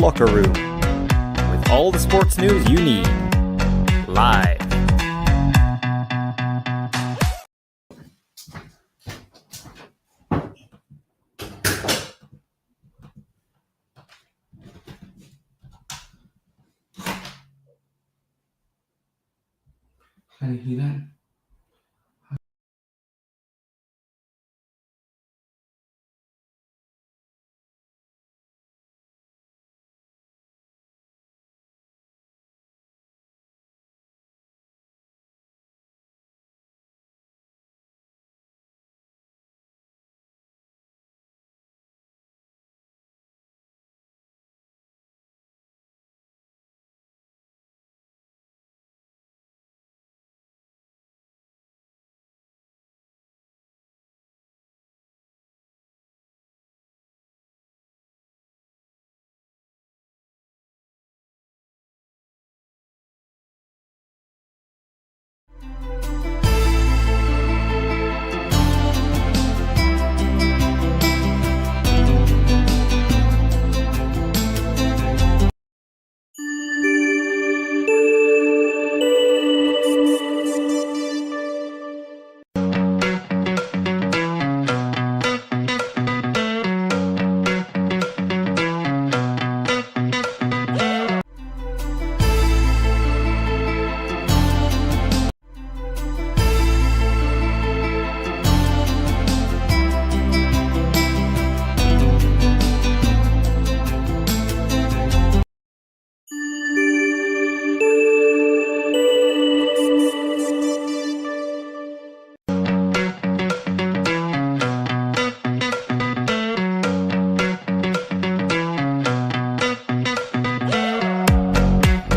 Locker Room, with all the sports news you need, live. Can you hear that?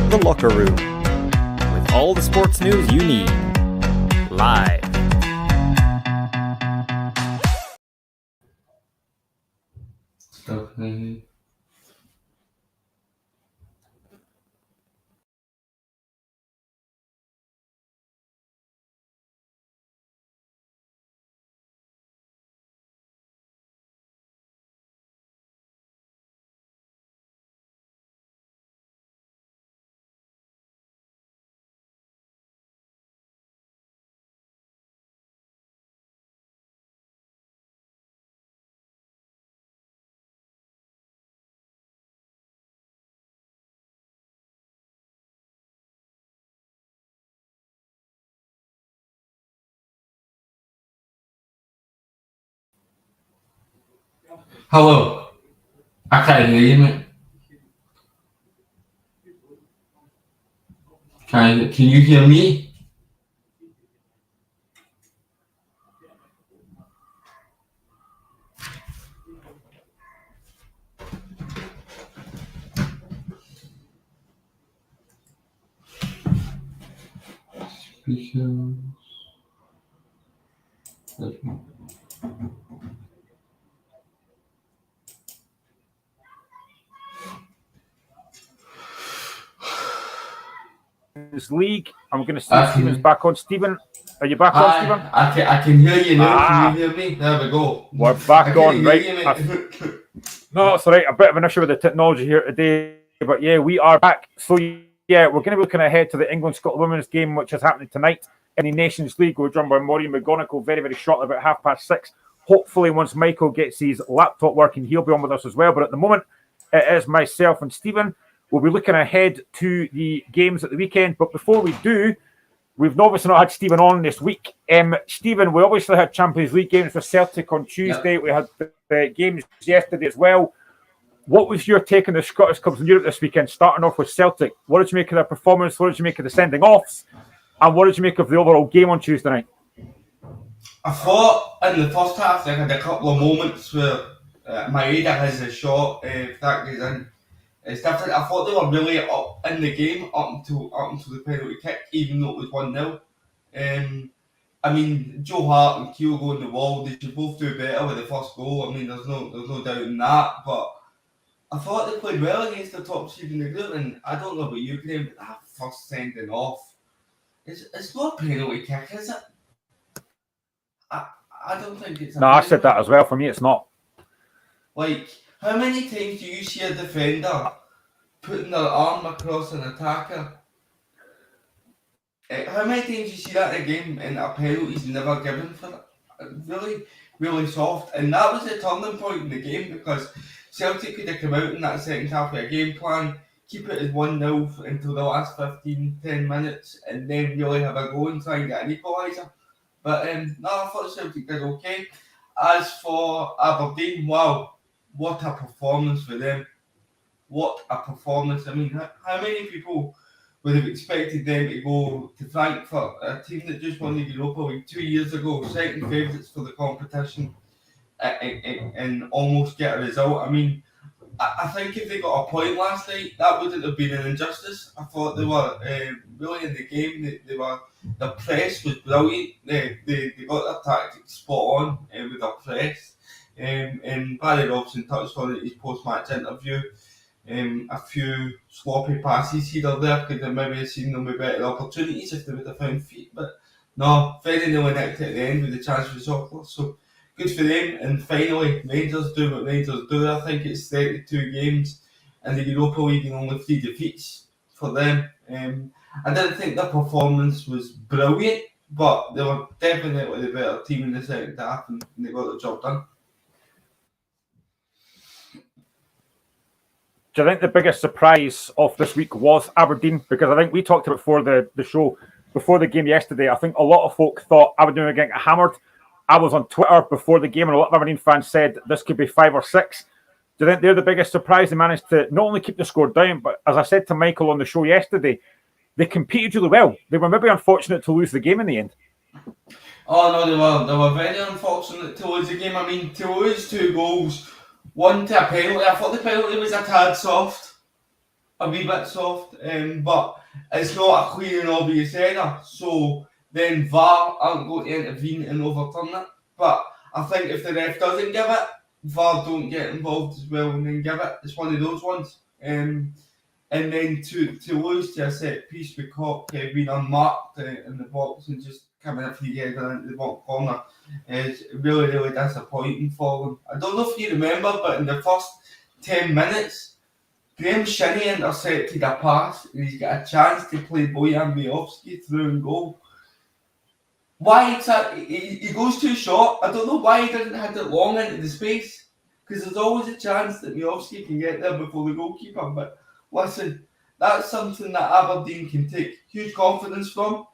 The Locker Room, with all the sports news you need, live. Okay. Hello. I can't hear you, mate. Can you hear me? Speakers. This league, I'm going to see if Stephen's back on. Stephen, are you back on, Stephen? I can hear you now. Can you hear me? There we go. We're back on, right? You, No, it's all right. A bit of an issue with the technology here today, but yeah, we are back. So yeah, we're going to be looking ahead to the England-Scotland women's game, which is happening tonight in the Nations League. We're joined by Maureen McGonigal very, very shortly, about 6:30. Hopefully, once Michael gets his laptop working, he'll be on with us as well. But at the moment, it is myself and Stephen. We'll be looking ahead to the games at the weekend. But before we do, we've obviously not had Stephen on this week. Stephen, we obviously had Champions League games for Celtic on Tuesday. Yep. We had the games yesterday as well. What was your take on the Scottish Clubs in Europe this weekend, starting off with Celtic? What did you make of their performance? What did you make of the sending-offs? And what did you make of the overall game on Tuesday night? I thought in the first half they had a couple of moments where Maeda has a shot, if that goes in. It's different. I thought they were really up in the game up until the penalty kick, even though it was 1-0. I mean, Joe Hart and Kyogo in the wall, they should both do better with the first goal. I mean, there's no doubt in that. But I thought they played well against the top seed in the group, and I don't know about you, Graham, but that first sending off, it's not a penalty kick, is it? I don't think it's. No, I said that as well. For me, it's not. Like, how many times do you see a defender putting their arm across an attacker. How many times you see that in a game and a penalty's never given for it? Really, really soft. And that was the turning point in the game because Celtic could have come out in that second half with a game plan, keep it as 1-0 until the last 10 minutes, and then really have a go and try and get an equaliser. But no, I thought Celtic did okay. As for Aberdeen, wow, what a performance for them. What a performance. I mean, how many people would have expected them to go to Frankfurt, a team that just won the Europa League 2 years ago, second favourites for the competition, and almost get a result? I mean, I think if they got a point last night, that wouldn't have been an injustice. I thought they were really in the game. The press was brilliant. They got their tactics spot on with their press. And Barry Robson touched on it in his post-match interview. A few sloppy passes here or there, could have maybe seen them with better opportunities if they would have found feet, but no, very nearly nicked at the end with the chance for Sokler, so good for them. And finally, Rangers do what Rangers do. I think it's 32 games in the Europa League and only 3 defeats for them. I didn't think their performance was brilliant, but they were definitely the better team in the second half and they got the job done. Do you think the biggest surprise of this week was Aberdeen? Because I think we talked about before the show, before the game yesterday, I think a lot of folk thought Aberdeen were getting hammered. I was on Twitter before the game and a lot of Aberdeen fans said this could be 5 or 6. Do you think they're the biggest surprise? They managed to not only keep the score down, but as I said to Michael on the show yesterday, they competed really well. They were maybe unfortunate to lose the game in the end. Oh no, they were very unfortunate to lose the game. I mean, to lose 2 goals, one to a penalty. I thought the penalty was a tad soft, a wee bit soft, but it's not a clear and obvious error. So then VAR aren't going to intervene and overturn it. But I think if the ref doesn't give it, VAR don't get involved as well and then give it. It's one of those ones. And then to lose to a set piece with Koch being unmarked in the box and just coming up for the header into the bottom corner is really, really disappointing for them. I don't know if you remember, but in the first 10 minutes, Graham Shinnie intercepted a pass and he's got a chance to play Bojan Miovski through and goal. Why? He goes too short. I don't know why he doesn't hit it long into the space, because there's always a chance that Miovski can get there before the goalkeeper. But listen, that's something that Aberdeen can take huge confidence from.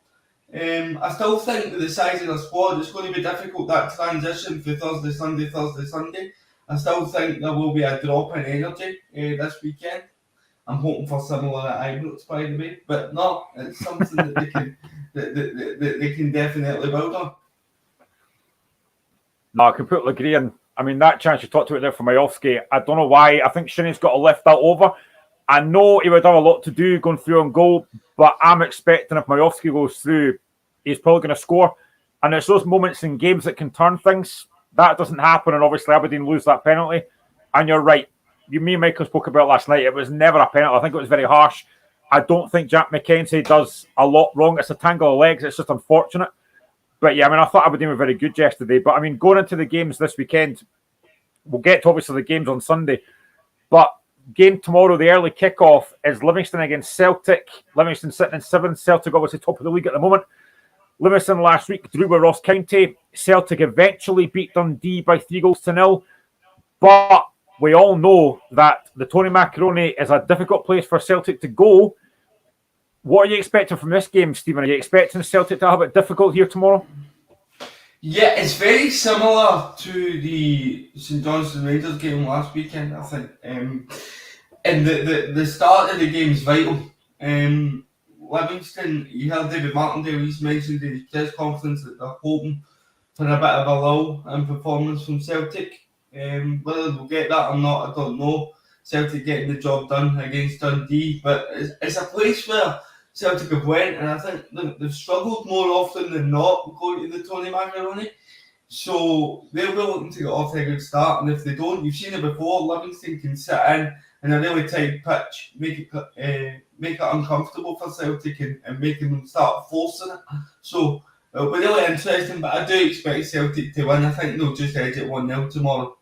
I still think with the size of the squad, it's going to be difficult, that transition for Thursday, Sunday. I still think there will be a drop in energy this weekend. I'm hoping for similar at Ibrox, by the way, but no, it's something that they can they can definitely build on. No, I completely agree. And I mean, that chance you talked about there for Miovski, I don't know why. I think Shinnie's got to lift that over. I know he would have a lot to do going through on goal, but I'm expecting if Miovski goes through, he's probably going to score. And it's those moments in games that can turn things. That doesn't happen, and obviously Aberdeen lose that penalty. And you're right. Me and Michael spoke about it last night. It was never a penalty. I think it was very harsh. I don't think Jack McKenzie does a lot wrong. It's a tangle of legs. It's just unfortunate. But yeah, I mean, I thought Aberdeen were very good yesterday. But I mean, going into the games this weekend, we'll get to obviously the games on Sunday. But game tomorrow, the early kickoff is Livingston against Celtic. Livingston sitting in 7th. Celtic obviously top of the league at the moment. Livingston last week drew with Ross County. Celtic eventually beat Dundee by 3-0. But we all know that the Tony Macaroni is a difficult place for Celtic to go. What are you expecting from this game, Stephen? Are you expecting Celtic to have it difficult here tomorrow? Yeah, it's very similar to the St Johnstone Rangers game last weekend, I think. And the start of the game is vital. Livingston, you heard David Martindale, he's mentioned in his press conference that they're hoping for a bit of a lull in performance from Celtic. Whether they'll get that or not, I don't know. Celtic getting the job done against Dundee, but it's a place where Celtic have went, and I think they've struggled more often than not going to the Tony Macaroni. So they'll be looking to get off to a good start, and if they don't, you've seen it before, Livingston can sit in a really tight pitch, make it uncomfortable for Celtic and making them start forcing it. So it'll be really interesting, but I do expect Celtic to win. I think they'll just edge it 1-0 tomorrow.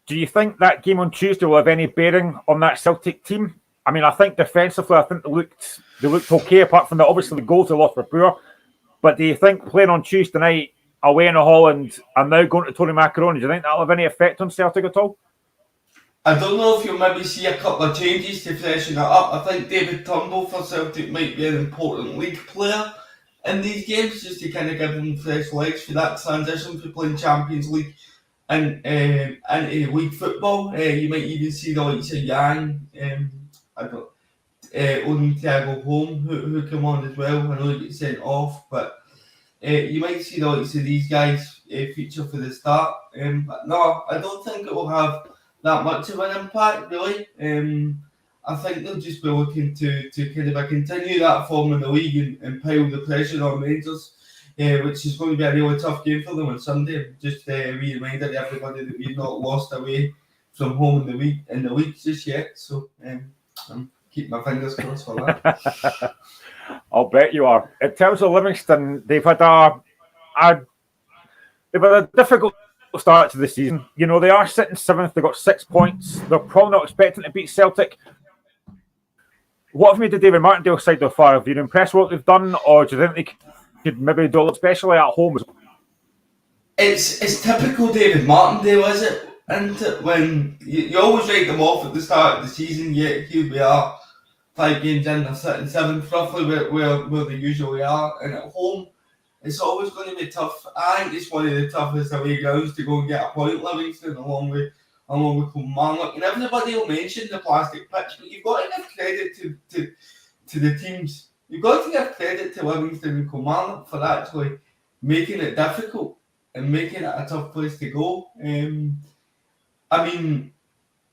Do you think that game on Tuesday will have any bearing on that Celtic team? I mean, I think defensively, I think they looked okay, apart from the goals they lost were poor. But do you think playing on Tuesday night away in Holland and now going to Tony Macaroni, do you think that'll have any effect on Celtic at all? I don't know if you'll maybe see a couple of changes to freshen it up. I think David Turnbull for Celtic might be an important league player in these games, just to kind of give them fresh legs for that transition for playing Champions League and into league football. You might even see the likes of Yang, Odin Thiago Home, who come on as well. I know he gets sent off, but you might see the likes of these guys feature for the start. But no, I don't think it will have that much of an impact, really. I think they'll just be looking to kind of continue that form in the league and pile the pressure on Rangers, which is going to be a really tough game for them on Sunday. Just a wee reminder to everybody that we've not lost away from home in the league just yet. So I'm keeping my fingers crossed for that. I'll bet you are. In terms of Livingston, they've had a difficult start to the season. You know, they are sitting 7th, they've got 6 points. They're probably not expecting to beat Celtic. What have you made the David Martindale side so far? Have you been impressed with what they've done, or do you think they could maybe do it, especially at home? It's typical David Martindale, is it? And when you always write them off at the start of the season, yet here we are, 5 games in, they're sitting 7th, roughly where they usually are. And at home, it's always going to be tough. I think it's one of the toughest away grounds to go and get a point, Livingston, along with Kilmarnock. And everybody will mention the plastic pitch, but you've got to give credit to the teams. You've got to give credit to Livingston and Kilmarnock for actually making it difficult and making it a tough place to go. I mean,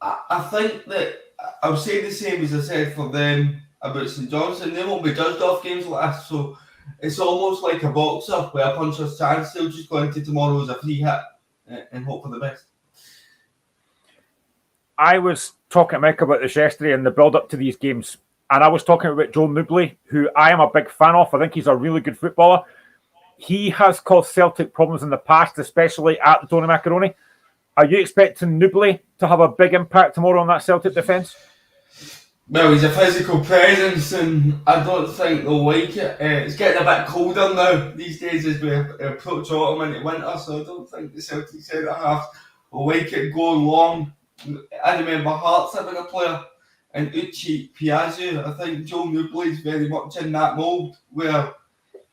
I think that I'll say the same as I said for them about St Johnstone. They won't be judged off games like that, so it's almost like a boxer where a puncher's chance. They'll just go into tomorrow as a free hit and hope for the best. I was talking to Mike about this yesterday in the build-up to these games, and I was talking about Joe Nouble, who I am a big fan of. I think he's a really good footballer. He has caused Celtic problems in the past, especially at the Tony Macaroni. Are you expecting Nouble to have a big impact tomorrow on that Celtic defence? Well, he's a physical presence, and I don't think they'll like it. It's getting a bit colder now these days as we approach autumn into winter, so I don't think the Celtic centre-half will like it going long. I remember Hearts having a player in Uche Piazzu. I think Joe Nouble is very much in that mould where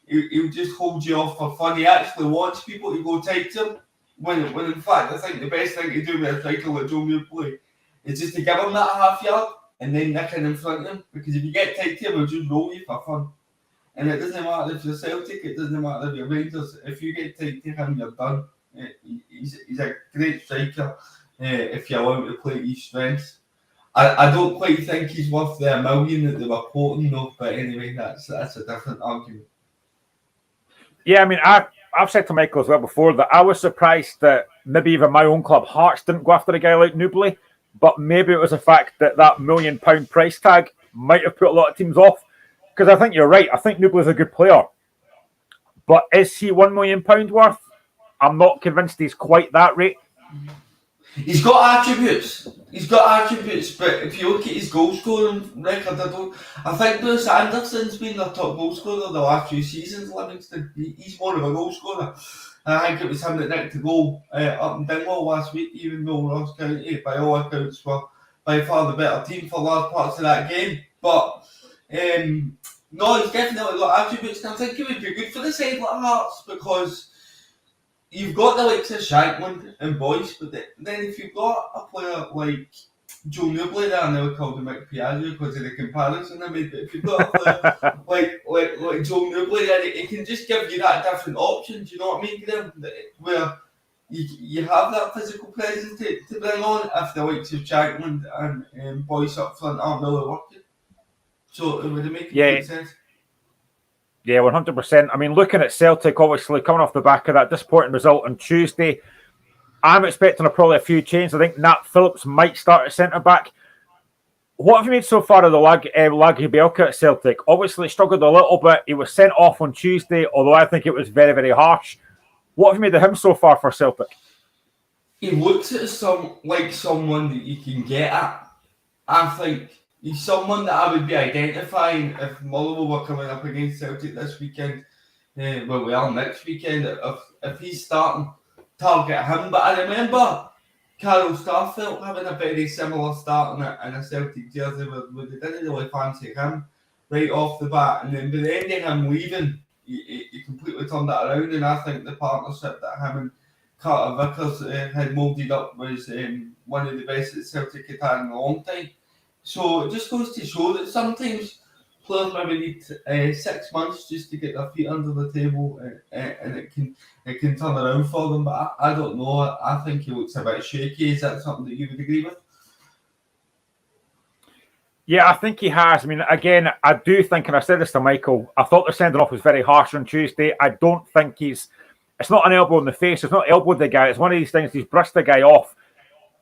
he'll just hold you off for fun. He actually wants people to go tight to him. When in fact, I think the best thing to do with a striker like Joe Nouble is just to give him that half yard and then nick in front of him. Because if you get tight to him, he'll just roll you for fun. And it doesn't matter if you're Celtic, it doesn't matter if you're Rangers. If you get tight to him, you're done. He's a great striker if you allow him to play his strengths. I don't quite think he's worth the $1 million that they were quoting though, but anyway, that's a different argument. Yeah, I mean, I've said to Michael as well before that I was surprised that maybe even my own club, Hearts, didn't go after a guy like Nouble, but maybe it was the fact that £1 million price tag might have put a lot of teams off. Because I think you're right. I think Nouble is a good player. But is he £1 million worth? I'm not convinced he's quite that rate. He's got attributes, but if you look at his goal scoring record, I think Bruce Anderson's been their top goal scorer the last few seasons. Livingston, he's more of a goal scorer. I think it was him that nicked the goal up in Dingwall last week, even though Ross County, by all accounts, were by far the better team for large parts of that game. But no, he's definitely got attributes, and I think he would be good for the side like Hearts because you've got the likes of Shankland and Boyce, but then if you've got a player like Joe Nouble there, and they would call him Mick Piazzu because of the comparison I made, but if you've got a player like Joe Nouble there, it can just give you that different option, do you know what I mean, Graham? Where you have that physical presence to bring on if the likes of Shankland and Boyce up front aren't really working. So it would make good sense. Yeah, 100%. I mean, looking at Celtic, obviously, coming off the back of that disappointing result on Tuesday, I'm expecting probably a few changes. I think Nat Phillips might start at centre-back. What have you made so far of the Lagerbielke at Celtic? Obviously, struggled a little bit. He was sent off on Tuesday, although I think it was very, very harsh. What have you made of him so far for Celtic? he looks at someone that you can get at. I think he's someone that I would be identifying if Motherwell were coming up against Celtic this weekend. We are next weekend. If he's starting, target him. But I remember Carl Starfelt having a very similar start in a Celtic jersey where they didn't really fancy him right off the bat. And then by the end of him leaving, he completely turned that around. And I think the partnership that him and Carter Vickers had moulded up was one of the best that Celtic had had in a long time. So it just goes to show that sometimes players maybe need 6 months just to get their feet under the table, and it can turn around for them. But I don't know. I think he looks a bit shaky. Is that something that you would agree with? Yeah, I think he has. I mean, again, I do think, and I said this to Michael, I thought the sending off was very harsh on Tuesday. I don't think it's not an elbow in the face. It's not elbowed the guy. It's one of these things. He's brushed the guy off.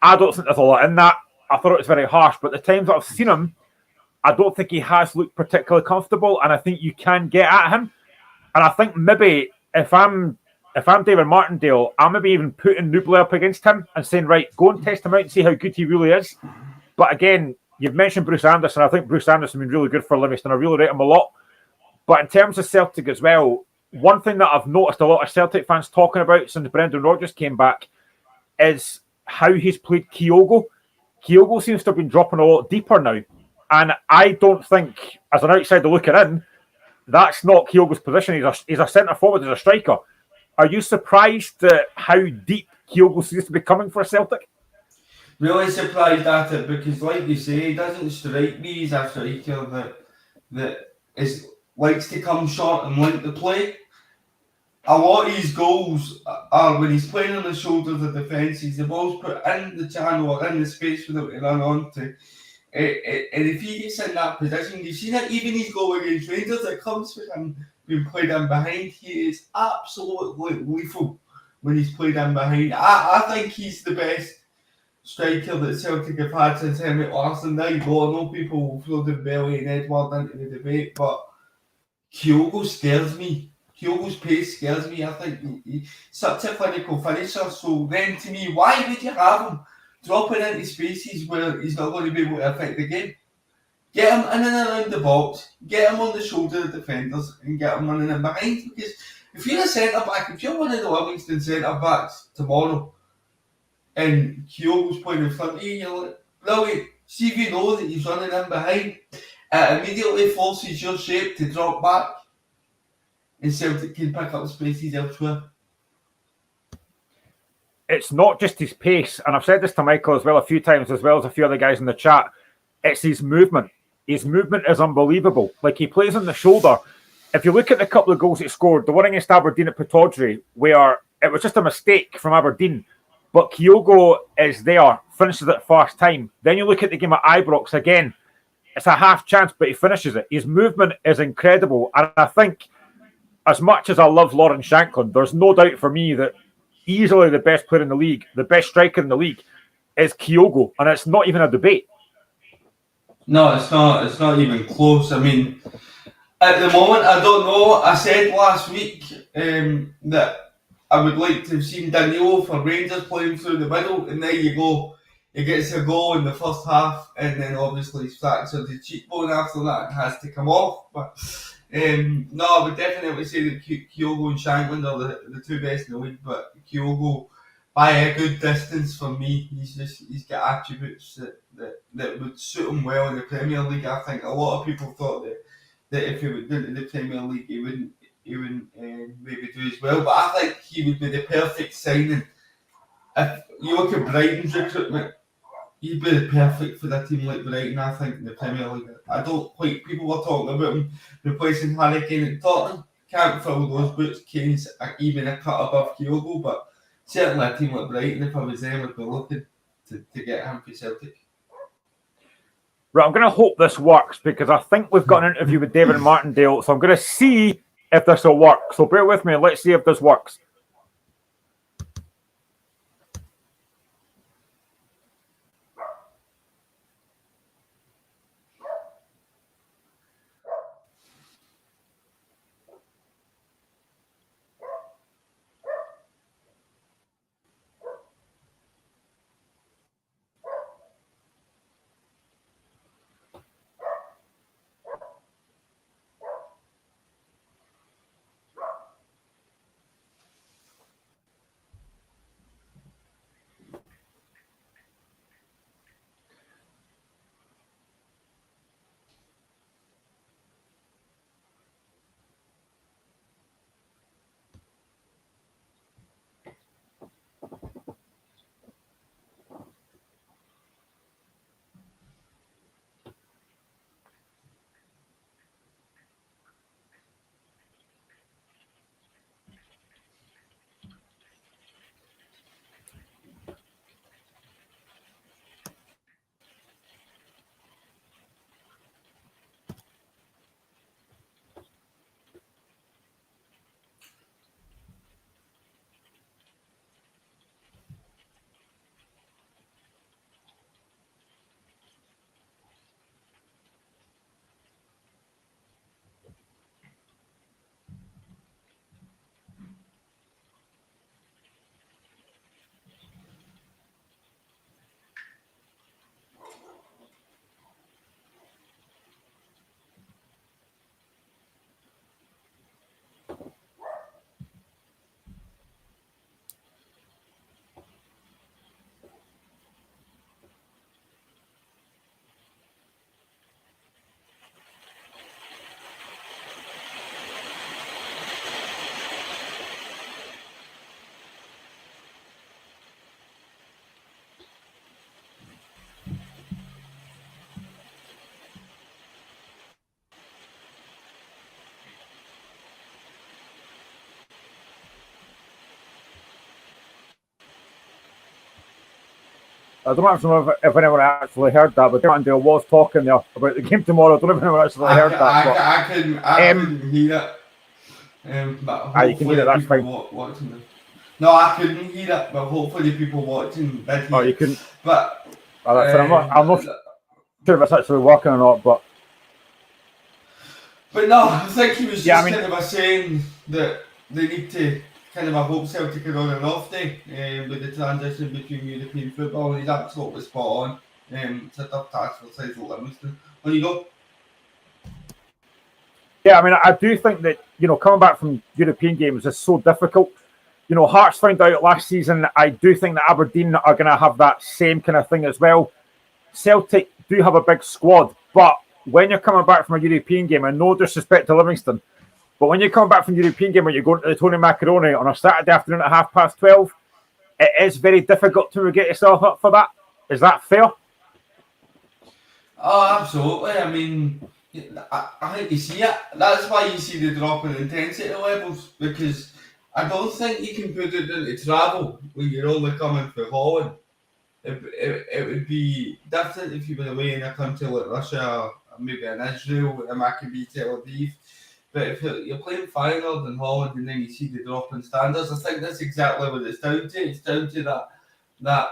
I don't think there's a lot in that. I thought it was very harsh. But the times that I've seen him, I don't think he has looked particularly comfortable. And I think you can get at him. And I think maybe if I'm David Martindale, I'm maybe even putting Nubler up against him and saying, right, go and test him out and see how good he really is. But again, you've mentioned Bruce Anderson. I think Bruce Anderson has been really good for Livingston. I really rate him a lot. But in terms of Celtic as well, one thing that I've noticed a lot of Celtic fans talking about since Brendan Rodgers came back is how he's played Kyogo. Kyogo seems to have been dropping a lot deeper now. And I don't think, as an outsider looking in, that's not Kyogo's position. He's a centre forward, he's a striker. Are you surprised at how deep Kyogo seems to be coming for Celtic? Really surprised at it because, like you say, he doesn't strike me as a striker that likes to come short and link the play. A lot of his goals are when he's playing on the shoulders of defences, the ball's put in the channel or in the space for them to run onto. And if he gets in that position, you've seen it, even his goal against Rangers, it comes from him being played in behind. He is absolutely lethal when he's played in behind. I think he's the best striker that Celtic have had since Henrik Larsson. Now, I know people will throw the belly and Edward into the debate, but Kyogo scares me. Kyogo's pace scares me. I think he's such a clinical finisher. So then, to me, why would you have him dropping into spaces where he's not going to be able to affect the game? Get him in and around the box, get him on the shoulder of defenders, and get him running in behind. Because if you're a centre back, if you're one of the Livingston centre backs tomorrow, and Kyogo's playing in front of you, you're like, brilliant. See if you know that he's running in behind, it immediately forces your shape to drop back, and Celtic can pick up spaces elsewhere. It's not just his pace, and I've said this to Michael as well a few times, as well as a few other guys in the chat. It's his movement. His movement is unbelievable. Like, he plays on the shoulder. If you look at the couple of goals he scored, the one against Aberdeen at Pittodrie, where it was just a mistake from Aberdeen, but Kyogo is there, finishes it first time. Then you look at the game at Ibrox again. It's a half chance, but he finishes it. His movement is incredible. And I think, as much as I love Lawrence Shankland, there's no doubt for me that easily the best player in the league, the best striker in the league, is Kyogo. And it's not even a debate. No, it's not. It's not even close. I mean, at the moment, I don't know. I said last week that I would like to have seen Danilo for Rangers playing through the middle, and there you go. He gets a goal in the first half, and then obviously he's fractured the cheekbone after that and has to come off. But no, I would definitely say that Kyogo and Shankland are the two best in the league, but Kyogo by a good distance for me. He's got attributes that would suit him well in the Premier League. I think a lot of people thought that if he went into the Premier League, he wouldn't maybe do as well. But I think he would be the perfect signing. If you look at Brighton's recruitment, he'd be perfect for a team like Brighton, I think, in the Premier League. I don't quite, people were talking about him replacing Harry Kane at Tottenham. Can't fill those boots. Kane's even a cut above Kyogo, but certainly a team like Brighton, if I was them, would be looking to get him for Celtic. Right, I'm going to hope this works because I think we've got an interview with David Martindale, so I'm going to see if this will work. So bear with me and let's see if this works. I don't know if anyone actually heard that, but Andale was talking there about the game tomorrow. I don't know if anyone actually heard that. I couldn't hear it. But you can hear it, that's fine. Watching it. No, I couldn't hear it, but hopefully people watching did hear it. You couldn't? But I'm not sure if it's actually working or not, but no, I think he was just kind of saying that they need to kind of, I hope Celtic are on an off day with the transition between European football, and he's absolutely spot on. It's a tough task for sides like Livingston. On you go. Yeah, I mean, I do think that, coming back from European games is so difficult. Hearts found out last season. I do think that Aberdeen are going to have that same kind of thing as well. Celtic do have a big squad, but when you're coming back from a European game, and no disrespect to Livingston, but when you're coming back from a European game, when you're going to the Tony Macaroni on a Saturday afternoon at 12:30, it is very difficult to get yourself up for that. Is that fair? Oh, absolutely. I mean, I think you see it. That's why you see the drop in intensity levels, because I don't think you can put it into travel when you're only coming for Holland. It would be different if you were away in a country like Russia, or maybe in Israel, it might be Tel Aviv. But if you're playing Feyenoord in Holland and then you see the drop in standards, I think that's exactly what it's down to. It's down to that.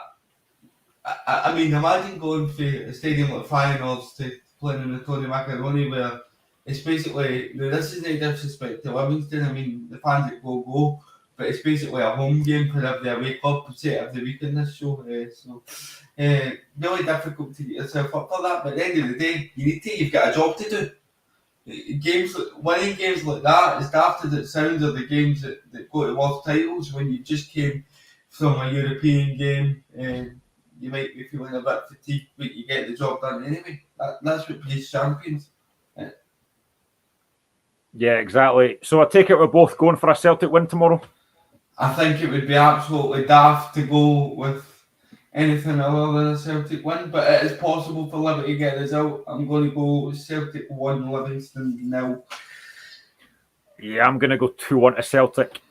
I mean, imagine going for a stadium like Feyenoord to playing in the Tony Macaroni, where it's basically, this isn't a disrespect to Livingston. I mean, the fans that go, but it's basically a home game for every away club, say, every week in this show. Really difficult to get yourself up for that. But at the end of the day, you've got a job to do. Winning games like that, as daft as it sounds, are the games that go to world titles. When you just came from a European game, you might be feeling a bit fatigued, but you get the job done anyway. That's what plays champions. Yeah, exactly. So I take it we're both going for a Celtic win tomorrow? I think it would be absolutely daft to go with anything other than a Celtic win, but it is possible for Liberty to get us out. I'm going to go Celtic 1, Livingston 0. Yeah, I'm going to go 2-1 to Celtic.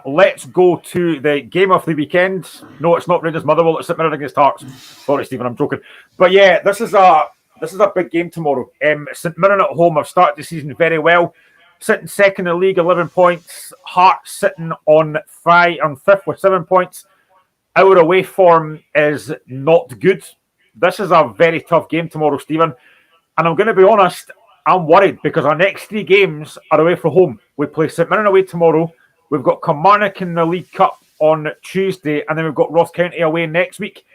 Let's go to the game of the weekend. No, it's not Rangers Motherwell. It's St Mirren against Hearts. Sorry, Stephen, I'm joking. But yeah, this is a big game tomorrow. St Mirren at home have started the season very well, sitting second in the league, 11 points. Hearts sitting on fifth with 7 points. Our away form is not good. This is a very tough game tomorrow, Stephen. And I'm going to be honest, I'm worried because our next 3 games are away from home. We play St Mirren away tomorrow. We've got Kilmarnock in the League Cup on Tuesday, and then we've got Ross County away next week.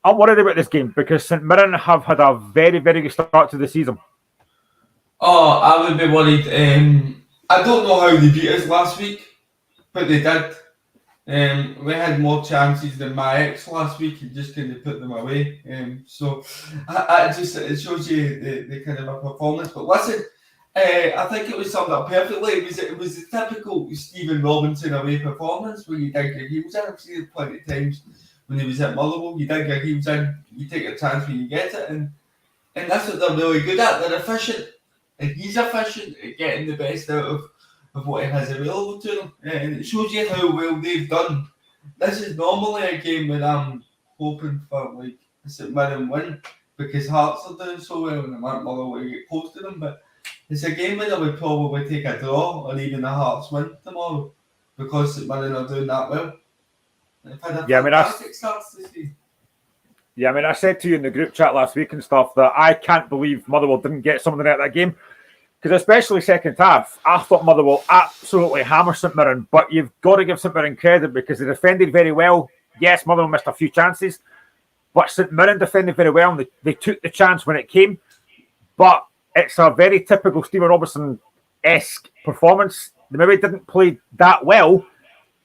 I'm worried about this game because St Mirren have had a very, very good start to the season. Oh, I would be worried. I don't know how they beat us last week, but they did. We had more chances than my ex last week and just kind of put them away. So it shows you the kind of a performance. But listen, I think it was summed up perfectly. It was a typical Stephen Robinson away performance where you dig your heels in. I've seen it plenty of times when he was at Motherwell. You dig your heels in, you take a chance when you get it, and that's what they're really good at. They're efficient, and he's efficient at getting the best out of what he has available to them, and it shows you how well they've done. This is normally a game where I'm hoping for like a St Mirren win because Hearts are doing so well and I want Motherwell to get close to them, but it's a game where I would probably take a draw or even a Hearts win tomorrow because St Mirren are doing that well. They've had a fantastic start to the season. Yeah, I mean, I said to you in the group chat last week and stuff that I can't believe Motherwell didn't get something out of that game. Because especially second half, I thought Motherwell absolutely hammer St Mirren, but you've got to give St Mirren credit because they defended very well. Yes, Motherwell missed a few chances, but St Mirren defended very well and they took the chance when it came. But it's a very typical Stephen Robertson-esque performance. They maybe didn't play that well,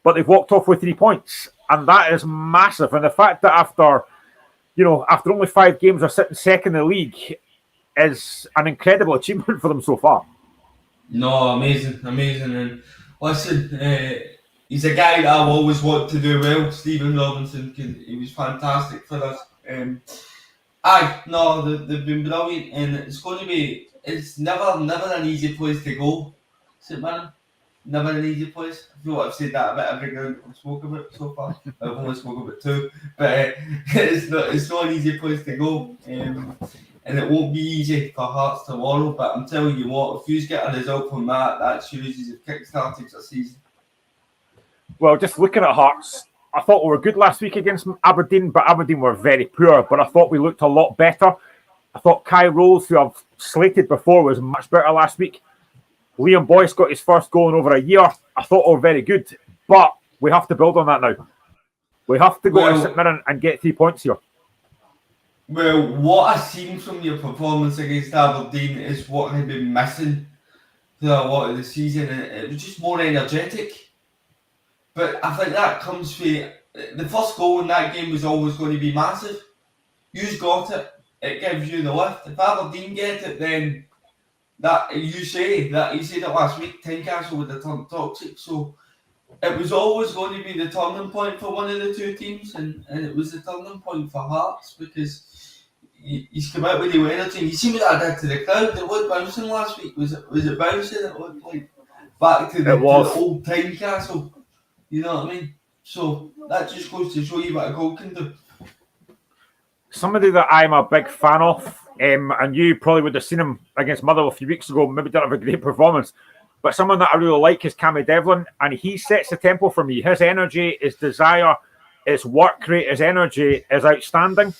but they've walked off with 3 points, and that is massive. And the fact that after only 5 games they're sitting second in the league is an incredible achievement for them so far. No, amazing. And listen, he's a guy that I've always wanted to do well. Stephen Robinson, he was fantastic for us. They've been brilliant, and it's never an easy place to go, St Mirren. never an easy place. I feel like I've said that about every ground I've spoken about so far. I've only spoken about 2, but it's not an easy place to go. And it won't be easy for Hearts tomorrow, but I'm telling you what, if you get a result from that shows you've kick-started the season. Well, just looking at Hearts, I thought we were good last week against Aberdeen, but Aberdeen were very poor. But I thought we looked a lot better. I thought Kai Rose, who I've slated before, was much better last week. Liam Boyce got his first goal in over a year. I thought we were very good, but we have to build on that now. We have to go to St Mirren and get 3 points here. Well, what I've seen from your performance against Aberdeen is what had been missing through a lot of the season. It was just more energetic. But I think that comes from the first goal in that game was always going to be massive. You've got it. It gives you the lift. If Aberdeen get it, then that you said it last week, Tynecastle would have turned toxic. So it was always going to be the turning point for one of the two teams, and it was the turning point for Hearts because he's come out with the energy. You see what I did to the crowd? It looked bouncing last week. Was it bouncing? It looked like back to the old Tynecastle. You know what I mean? So that just goes to show you what a goal can do. Somebody that I'm a big fan of, and you probably would have seen him against Motherwell a few weeks ago, maybe didn't have a great performance, but someone that I really like is Cammy Devlin, and he sets the tempo for me. His energy, his desire, his work rate, his energy is outstanding.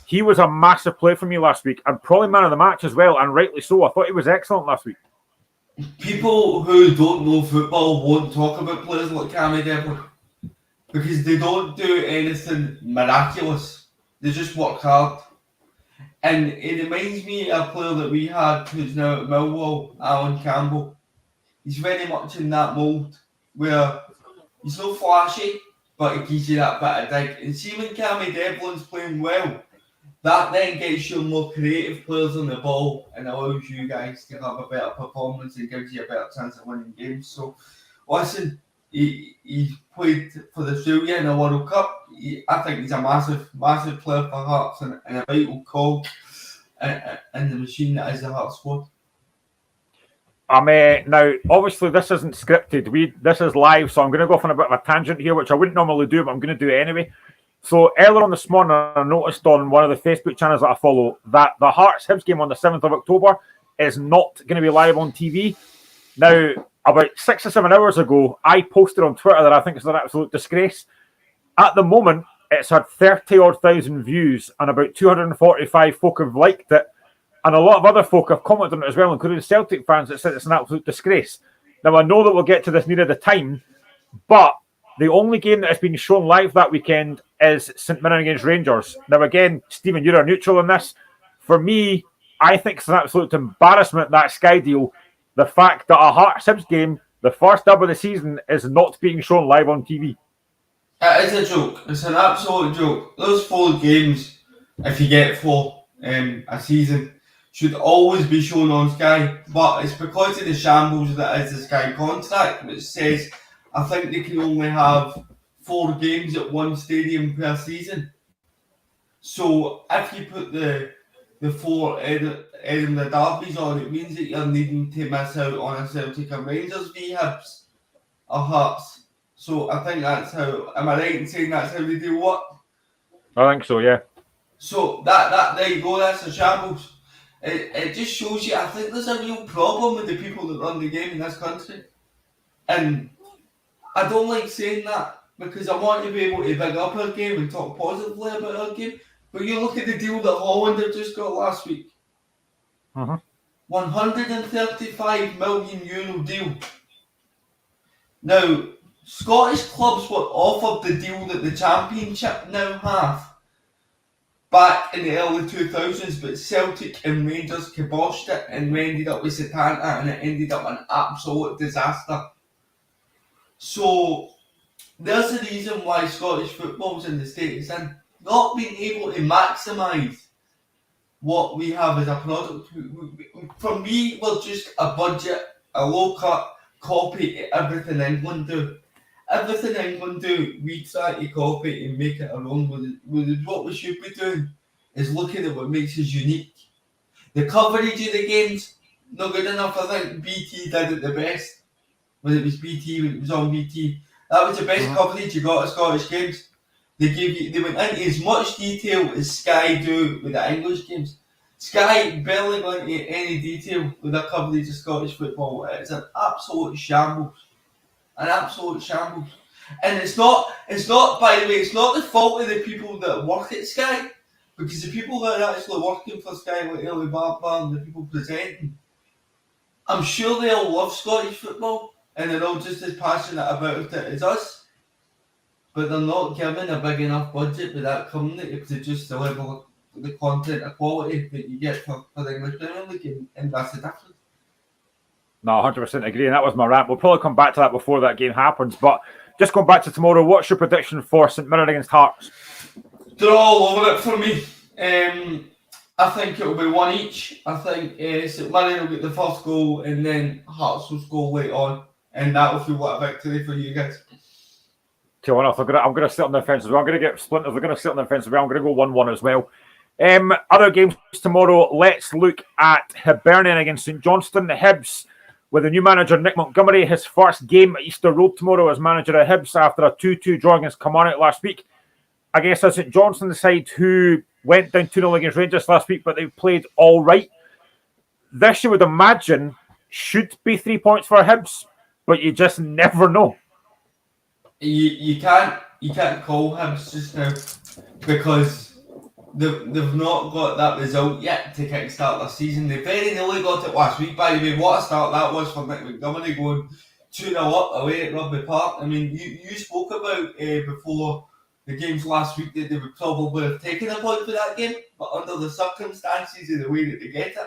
He was a massive play for me last week, and probably man of the match as well, and rightly so. I thought he was excellent last week. People who don't know football won't talk about players like Cammy Devlin because they don't do anything miraculous. They just work hard. And it reminds me of a player that we had who's now at Millwall, Alan Campbell. He's very much in that mould where he's not flashy, but he gives you that bit of dig. And see when Cammy Devlin's playing well, that then gets you more creative players on the ball and allows you guys to have a better performance and gives you a better chance of winning games. So, listen, he played for the Australia in the World Cup. I think he's a massive player for Hearts and a vital cog in the machine that is the Hearts squad. Now, obviously, this isn't scripted. This is live, so I'm going to go off on a bit of a tangent here, which I wouldn't normally do, but I'm going to do it anyway. So earlier on this morning, I noticed on one of the Facebook channels that I follow that the Hearts-Hibs game on the 7th of October is not going to be live on TV. Now, about 6 or 7 hours ago, I posted on Twitter that I think it's an absolute disgrace. At the moment, it's had 30,000 views and about 245 folk have liked it. And a lot of other folk have commented on it as well, including Celtic fans that said it's an absolute disgrace. Now, I know that we'll get to this nearer the time, but the only game that has been shown live that weekend is St Mirren against Rangers. Now, again, Stephen, you're neutral on this. For me, I think it's an absolute embarrassment, that Sky deal. The fact that a Hearts-Hibs game, the first dub of the season, is not being shown live on TV. It is a joke. It's an absolute joke. Those 4 games, if you get 4 a season, should always be shown on Sky. But it's because of the shambles that is the Sky contract, which says I think they can only have 4 games at one stadium per season. So if you put the 4 Edinburgh derbies on, it means that you're needing to miss out on a Celtic and Rangers v Hibs or Hearts. So I think that's how. Am I right in saying that's how they do what? I think so, yeah. So that there you go. That's a shambles. It just shows you. I think there's a real problem with the people that run the game in this country, and I don't like saying that because I want to be able to big up our game and talk positively about our game. But you look at the deal that Holland have just got last week. 135 million euro deal. Now, Scottish clubs were offered the deal that the Championship now have back in the early 2000s, but Celtic and Rangers kiboshed it and we ended up with Setanta and it ended up an absolute disaster. So, there's the reason why Scottish football's in the state it's in. Not being able to maximise what we have as a product. For me, we're just a budget, a low-cut copy to everything England do. Everything England do, we try to copy and make it our own. What we should be doing is looking at what makes us unique. The coverage of the games, not good enough. I think BT did it the best when it was BT, when it was on BT. That was the best coverage you got of Scottish games. They went into as much detail as Sky do with the English games. Sky barely went into any detail with their coverage of Scottish football. It's an absolute shambles. An absolute shambles. And it's not, by the way, it's not the fault of the people that work at Sky, because the people that are actually working for Sky, like Ellie Barber and the people presenting, I'm sure they all love Scottish football and they're all just as passionate about it as us. But they're not given a big enough budget with that company to just deliver the content and quality that you get for the English Premier League, and that's the difference. No, 100% agree, and that was my rant. We'll probably come back to that before that game happens, but just going back to tomorrow, what's your prediction for St Mirren against Hearts? They're all over it for me. I think it'll be one each. I think St Mirren will get the first goal and then Hearts will score late on, and that will feel like a victory for you guys. I'm going to sit on the fence as well. I'm going to get splinters. We're going to sit on the fence as well. I'm going to go 1-1 as well. Other games tomorrow, let's look at Hibernian against St Johnstone. The Hibs, with the new manager Nick Montgomery, his first game at Easter Road tomorrow as manager of Hibs after a 2-2 draw against Kilmarnock last week. I guess a St Johnstone side who went down 2-0 against Rangers last week, but they played all right. This you would imagine should be 3 points for Hibs, but you just never know. You can't call Hibs just now because they've not got that result yet to kickstart their season. They very nearly got it last week, by the way. What a start that was for Nick Montgomery, going 2-0 up away at Rugby Park. I mean, you spoke about before the games last week that they would probably have taken a point for that game, but under the circumstances and the way that they get it,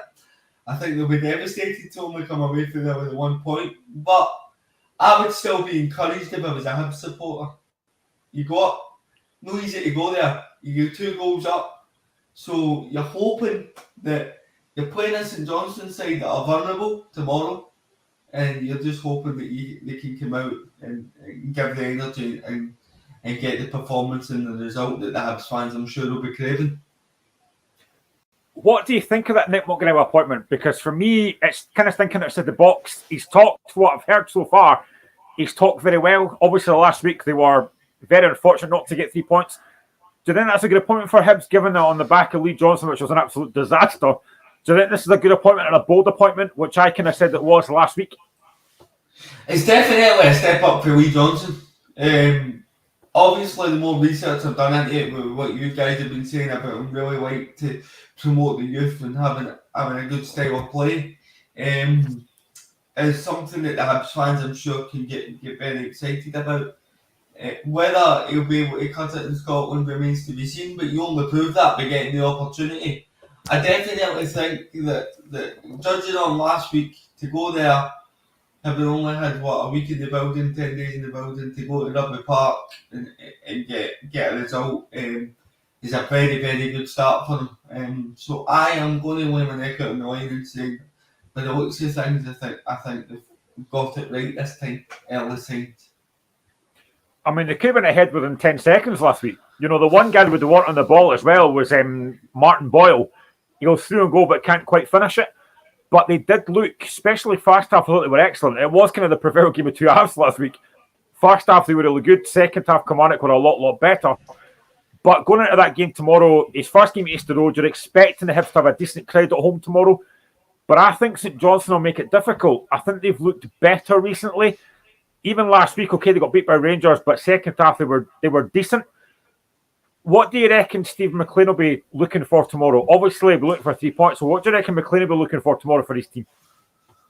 I think they'll be devastated to only come away from there with 1 point. But I would still be encouraged if I was a Hibs supporter. You go up, no easy to go there. You get 2 goals up. So you're hoping that you're playing a St Johnstone side that are vulnerable tomorrow, and you're just hoping that they can come out and give the energy and get the performance and the result that the Hibs fans, I'm sure, will be craving. What do you think of that Nick Montgomery appointment? Because for me, it's kind of thinking outside the box. He's talked, what I've heard so far, he's talked very well. Obviously, last week they were very unfortunate not to get 3 points. Do you think that's a good appointment for Hibs, given that on the back of Lee Johnson, which was an absolute disaster? Do you think this is a good appointment and a bold appointment, which I kind of said it was last week? It's definitely a step up for Lee Johnson. Obviously, the more research I've done into it, with what you guys have been saying about him, really like to promote the youth and having a good style of play, is something that the Hibs fans, I'm sure, can get very excited about. Whether he'll be able to cut it in Scotland remains to be seen, but you only prove that by getting the opportunity. I definitely think that judging on last week, to go there, having only had a week in the building, 10 days in the building, to go to Rugby Park and get a result is a very, very good start for them. So I am going to lay my neck out on the line and say, by the looks of things, I think they've got it right this time, early signs. I mean, they came in ahead within 10 seconds last week. You know, the one guy with the work on the ball as well was Martin Boyle. He goes through and goal, but can't quite finish it. But they did look, especially first half, I thought they were excellent. It was kind of the proverbial game of 2 halves last week. First half, they were really good. Second half, Kilmarnock were a lot better. But going into that game tomorrow, his first game at Easter Road, you're expecting the Hibs to have a decent crowd at home tomorrow. But I think St Johnstone will make it difficult. I think they've looked better recently. Even last week, okay, they got beat by Rangers, but second half, they were decent. What do you reckon Steve McLean will be looking for tomorrow? Obviously, we're looking for 3 points. So what do you reckon McLean will be looking for tomorrow for his team?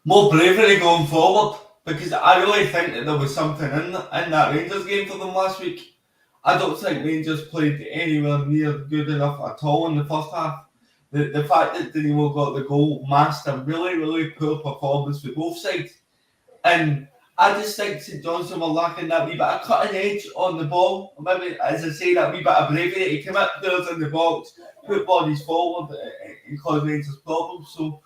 More bravery going forward, because I really think that there was something in that Rangers game for them last week. I don't think Rangers played anywhere near good enough at all in the first half. The fact that Daniel got the goal masked a really, really poor performance for both sides. And I just think St Johnstone were lacking that wee bit of cutting edge on the ball. Maybe, as I say, that wee bit of bravery to come up there in the box, put bodies forward and cause Rangers problems. So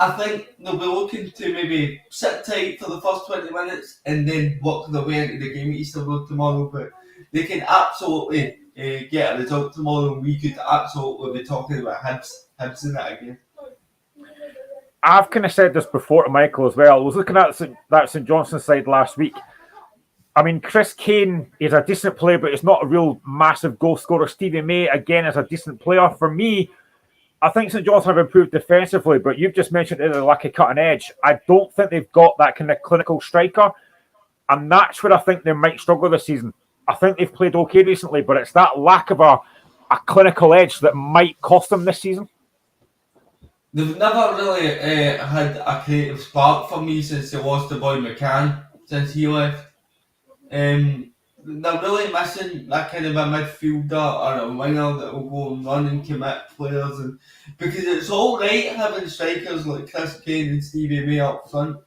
I think they'll be looking to maybe sit tight for the first 20 minutes and then work their way into the game at Easter Road tomorrow. But they can absolutely get a result tomorrow, and we could absolutely be talking about Hibs in that again. I've kind of said this before to Michael as well. I was looking at that St Johnstone side last week. I mean, Chris Kane is a decent player, but he's not a real massive goal scorer. Stevie May, again, is a decent player. For me, I think St Johnstone have improved defensively, but you've just mentioned the lack of cutting edge. I don't think they've got that kind of clinical striker, and that's where I think they might struggle this season. I think they've played okay recently, but it's that lack of a clinical edge that might cost them this season. They've never really had a creative spark for me since there was the boy McCann, since he left. They're really missing that kind of a midfielder or a winger that will go and run and commit players, and because it's all right having strikers like Chris Kane and Stevie May up front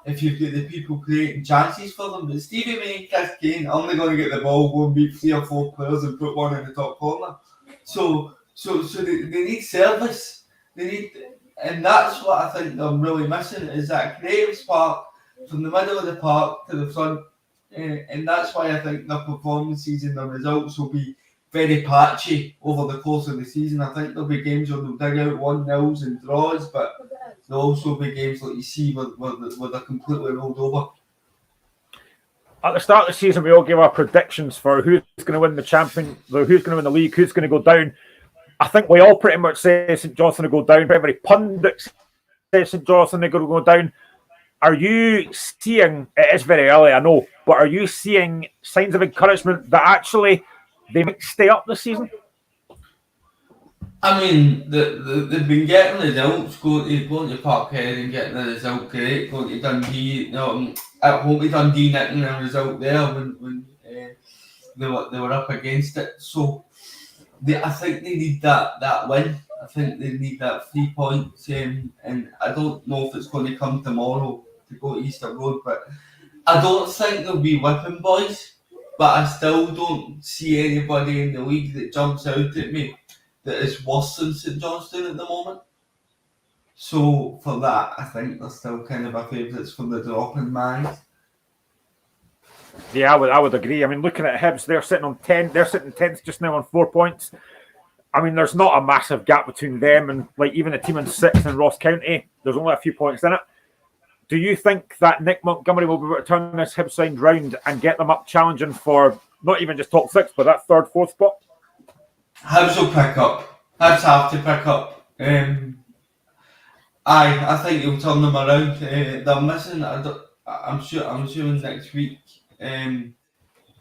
if you've got the people creating chances for them, but Stevie May and Chris Kane are only going to get the ball, go and beat 3 or 4 players and put one in the top corner. So they need service. They need, and that's what I think they're really missing, is that creative spark from the middle of the park to the front. And that's why I think their performances and their results will be very patchy over the course of the season. I think there'll be games where they'll dig out 1-0s and draws, but there'll also be games like you see where they're completely rolled over. At the start of the season, we all gave our predictions for who's going to win the who's going to win the league, who's going to go down. I think we all pretty much say St Johnstone will go down. Every pundit says St Johnstone are going to go down. Are you seeing, it is very early, I know, but are you seeing signs of encouragement that actually they might stay up this season? I mean, they've been getting results, going to Parkhead and getting the result great, going to Dundee, at home to Dundee, nicking a result there when they were up against it. So I think they need that win. I think they need that 3 points, and I don't know if it's going to come tomorrow to go to Easter Road, but I don't think they'll be whipping boys, but I still don't see anybody in the league that jumps out at me that is worse than St Johnstone at the moment. So for that, I think they're still kind of a favourites for the dropping man. Yeah, I would agree. I mean, looking at Hibs, they're sitting on 10. They're sitting 10th just now on 4 points. I mean, there's not a massive gap between them and like even a team in 6th in Ross County. There's only a few points in it. Do you think that Nick Montgomery will be able to turn this Hibs side round and get them up challenging for not even just top 6, but that 3rd, 4th spot? Hibs will pick up. Hibs have to pick up. I think he'll turn them around. They're missing. I'm assuming next week.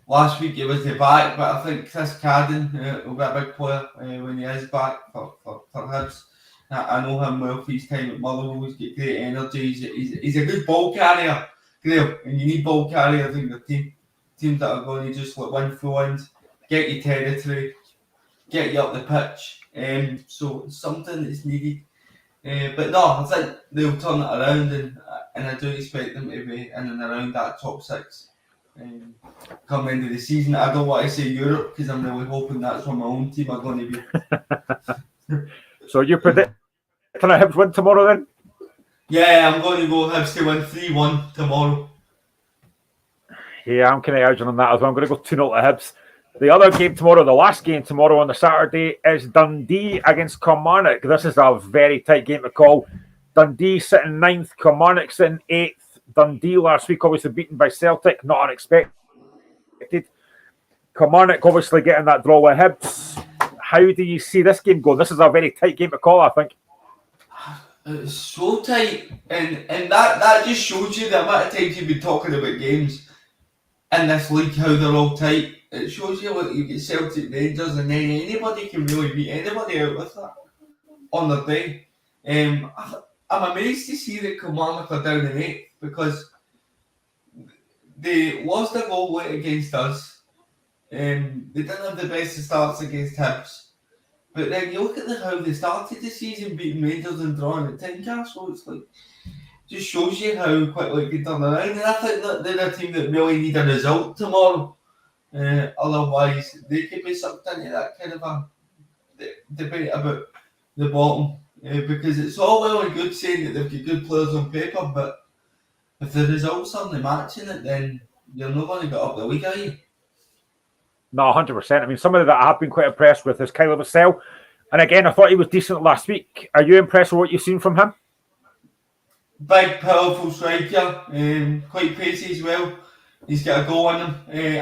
Last week it was the back, but I think Chris Cadden will be a big player when he is back for Hibs. I know him well for his time at Motherwell. He's got great energy. He's a good ball carrier, Graham, and you need ball carriers in the teams that are going to just like win throw-ins, get you territory, get you up the pitch. So it's something that's needed. But no, I think they'll turn it around, and I do expect them to be in and around that top 6 come into the season. I don't want to say Europe because I'm really hoping that's where my own team are going to be. So you predict a Hibs win tomorrow then? Yeah, I'm going to go Hibs to win 3-1 tomorrow. Yeah, I'm kind of edging on that as well. I'm going to go 2-0 to Hibs. The other game tomorrow, the last game tomorrow on the Saturday, is Dundee against Kilmarnock. This is a very tight game to call. Dundee sitting 9th, Kilmarnock sitting 8th. Dundee last week obviously beaten by Celtic, not unexpected. Kilmarnock obviously getting that draw with Hibs. How do you see this game going? This is a very tight game to call, I think. It's so tight, and that just shows you the amount of times you've been talking about games in this league, how they're all tight. It shows you what you get Celtic, Rangers, and then anybody can really beat anybody out with that on their day. I'm amazed to see that Kilmarnock are down in 8th because they lost a goal late against us. They didn't have the best of starts against Hibs. But then you look at how they started the season, beating Rangers and drawing at Tynecastle. It's like, just shows you how quickly it can turn around. And I think that they're a team that really need a result tomorrow. Otherwise, they could be sucked into that kind of a debate about the bottom. Because it's all well and good saying that they've got good players on paper, but if the results aren't matching it, then you're not going to get up the league, are you? No, 100%. I mean, somebody that I have been quite impressed with is Kyle Vassell. And again, I thought he was decent last week. Are you impressed with what you've seen from him? big, powerful striker, quite pacey as well. He's got a goal in him.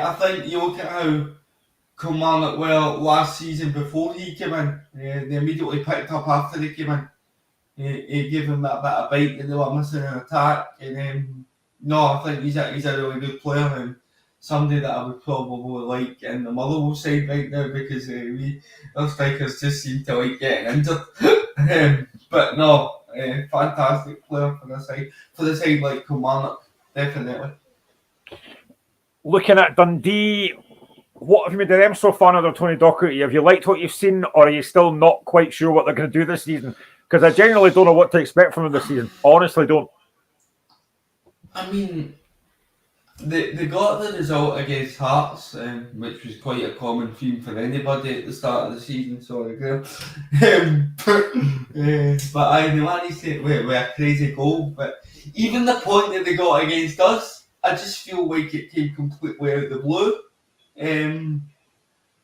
I think you look at how Kilmarnock were last season before he came in. They immediately picked up after he came in. He gave them that bit of bite that they were missing in attack. And no, I think he's a really good player and somebody that I would probably like in the Motherwell side right now because our strikers just seem to like getting injured. But no, fantastic player for the side like Kilmarnock, definitely. Looking at Dundee, what have you made of them so far under Tony Docherty? Have you liked what you've seen, or are you still not quite sure what they're going to do this season? Because I genuinely don't know what to expect from them this season. Honestly, don't. I mean, they got the result against Hearts, which was quite a common theme for anybody at the start of the season. Sorry, Graham. But they managed it with a crazy goal. But even the point that they got against us, I just feel like it came completely out of the blue.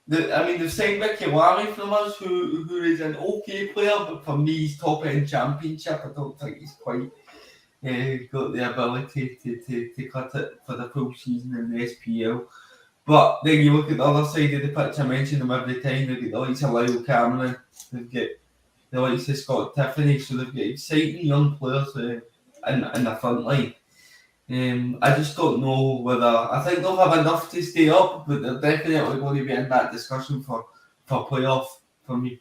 They've signed Mickey Lamy from us, who is an okay player, but for me, he's top end championship. I don't think he's quite got the ability to cut it for the full season in the SPL. But then you look at the other side of the pitch, I mention them every time. They've got the likes of Lyle Cameron, they've got the likes of Scott Tiffany, so they've got exciting young players in the front line. I just don't know whether I think they'll have enough to stay up, but they're definitely going to be in that discussion for playoff for me.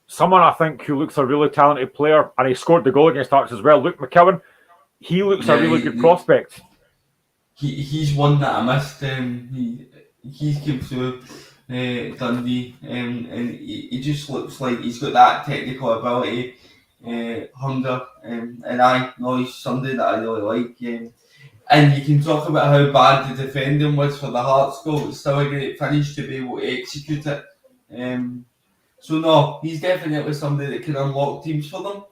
Someone I think who looks a really talented player, and he scored the goal against Hearts as well, Luke McKeown. He looks a really good prospect. He's one that I missed. He's came through Dundee, and he just looks like he's got that technical ability. Hunger, and I know he's somebody that I really like. And you can talk about how bad the defending was for the Hearts goal. It's still a great finish to be able to execute it. So no, he's definitely somebody that can unlock teams for them.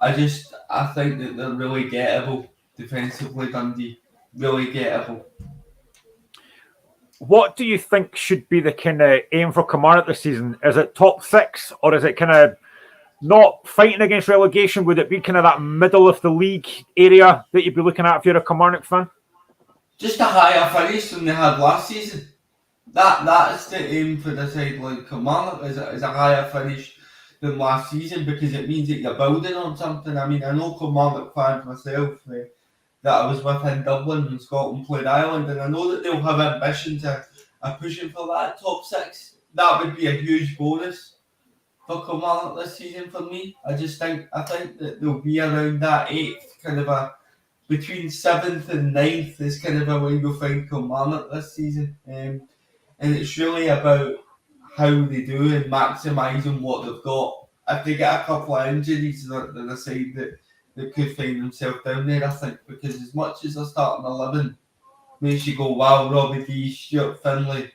I think that they're really gettable defensively, Dundee. Really gettable. What do you think should be the kind of aim for Kilmarnock this season? Is it top 6, or is it kind of not fighting against relegation? Would it be kind of that middle of the league area that you'd be looking at if you're a Kilmarnock fan? Just a higher finish than they had last season. That's the aim for the side like Kilmarnock, is a higher finish than last season, because it means that you're building on something. I mean, I know Kilmarnock fans myself that I was with in Dublin when Scotland played Ireland, and I know that they'll have ambitions of pushing for that top 6. That would be a huge bonus for Kilmarnock this season for me. I think that they'll be around that 8th, kind of a between 7th and 9th is kind of a way you'll find Kilmarnock this season. And it's really about how they do and maximising what they've got. If they get a couple of injuries, they're the side that could find themselves down there, I think, because as much as they're starting 11 makes you go, wow, Robbie D, Stuart Finlay,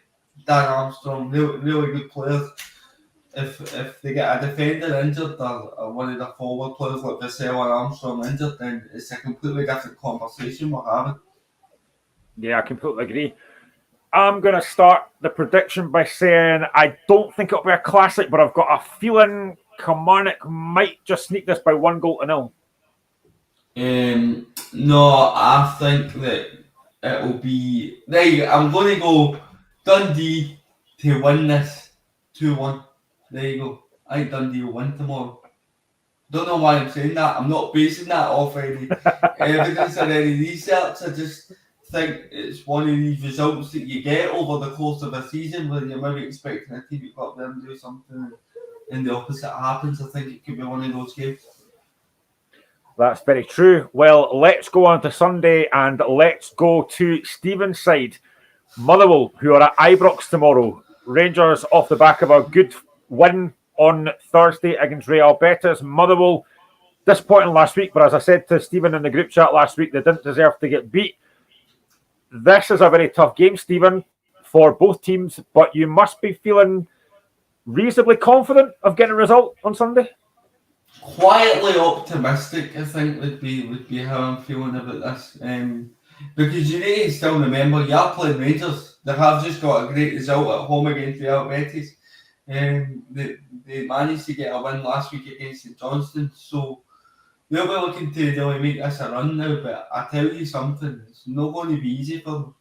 Dan Armstrong, really good players. If they get a defender injured or one of the forward players like Vassell or Armstrong injured, then it's a completely different conversation we're having. Yeah, I completely agree. I'm going to start the prediction by saying I don't think it'll be a classic, but I've got a feeling Kilmarnock might just sneak this by 1-0. No, I think that it'll be... I'm going to go Dundee to win this 2-1. There you go. I think Dundee will win tomorrow. Don't know why I'm saying that. I'm not basing that off any evidence or any research. I just think it's one of these results that you get over the course of a season where you're maybe expecting a team to go up there and do something and the opposite happens. I think it could be one of those games. That's very true. Well, let's go on to Sunday and let's go to Stephen's side. Motherwell, who are at Ibrox tomorrow. Rangers off the back of a good win on Thursday against Real Betis. Motherwell, disappointing last week, but as I said to Stephen in the group chat last week, they didn't deserve to get beat. This is a very tough game, Stephen, for both teams, but you must be feeling reasonably confident of getting a result on Sunday? Quietly optimistic, I think, would be how I'm feeling about this. Because you need to still remember, you are playing Rangers. They have just got a great result at home against Real Betis. They managed to get a win last week against St Johnstone, so they'll be looking to really make this a run now, but I tell you something, it's not going to be easy for them.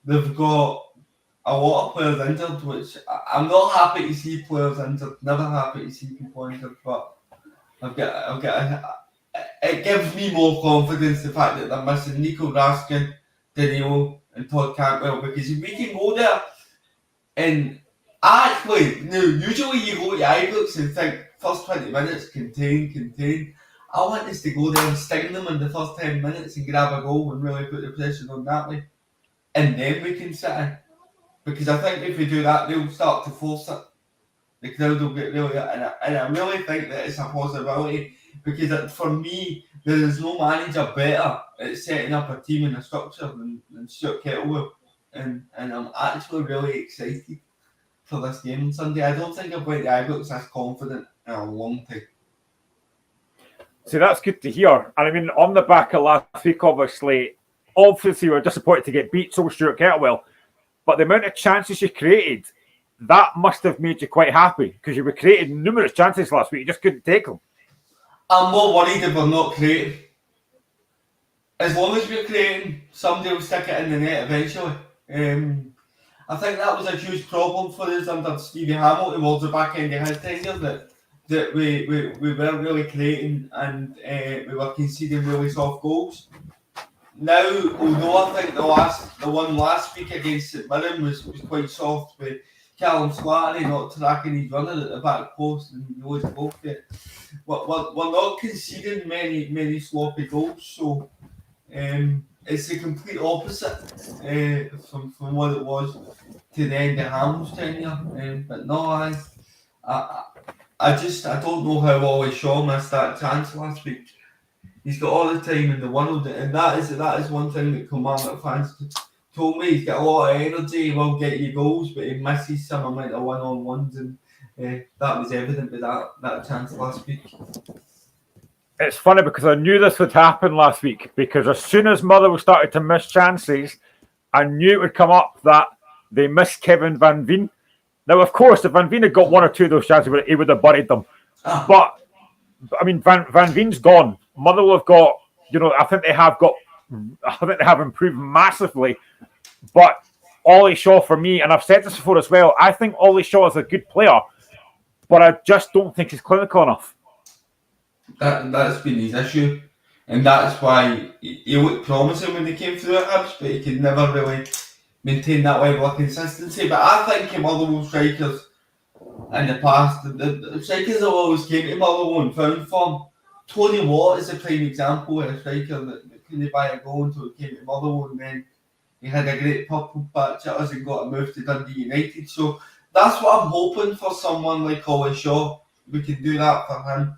They've got a lot of players injured, which I'm not happy to see players injured, never happy to see people injured, but it gives me more confidence the fact that they're missing Nico Raskin, Danilo, and Todd Cantwell, because if we can go there and actually, now, usually you go to Ibrox and think first 20 minutes, contain. I want us to go there and sting them in the first 10 minutes and grab a goal and really put the pressure on that way. And then we can sit in. Because I think if we do that, they'll start to force it. The crowd will get really, and I really think that it's a possibility. Because for me, there is no manager better at setting up a team and a structure than Stuart Kettlewell. And I'm actually really excited for this game on Sunday. I don't think I've went to Ibrox as confident in a long time. See, that's good to hear. And I mean, on the back of last week, obviously we're disappointed to get beat, so Stuart Kettlewell. But the amount of chances you created, that must have made you quite happy, because you were creating numerous chances last week. You just couldn't take them. I'm more worried if we're not creating. As long as we're creating, somebody will stick it in the net eventually. I think that was a huge problem for us under Stevie Hamill towards the back end of his tenure, that we weren't really creating and we were conceding really soft goals. Now, although I think the one last week against St Mirren was quite soft, with Callum Slattery not tracking his runner at the back post and he was both it. We're not conceding many sloppy goals, so it's the complete opposite from what it was to the end of Hamill's tenure. But no, I don't know how Ollie Shaw missed that chance last week. He's got all the time in the world, and that is one thing that Kilmarnock fans told me. He's got a lot of energy, he will get you goals, but he misses some amount of one-on-ones, and that was evident with that chance last week. It's funny because I knew this would happen last week, because as soon as Motherwell started to miss chances, I knew it would come up that they missed Kevin Van Veen. Now, of course, if Van Veen had got one or two of those chances, he would have buried them. But, I mean, Van Veen's gone. Motherwell have got, I think they have improved massively. But Ollie Shaw, for me, and I've said this before as well, I think Ollie Shaw is a good player, but I just don't think he's clinical enough. That's been his issue, and that's why he looked promising when he came through at Hibs, but he could never really maintain that level of consistency. But I think Motherwell strikers in the past, the strikers have always came to Motherwell and found form. Tony Watt is a prime example of a striker that couldn't buy a goal until he came to Motherwell, and then he had a great purple patch at us and got a move to Dundee United. So that's what I'm hoping for someone like Ollie Shaw. We can do that for him.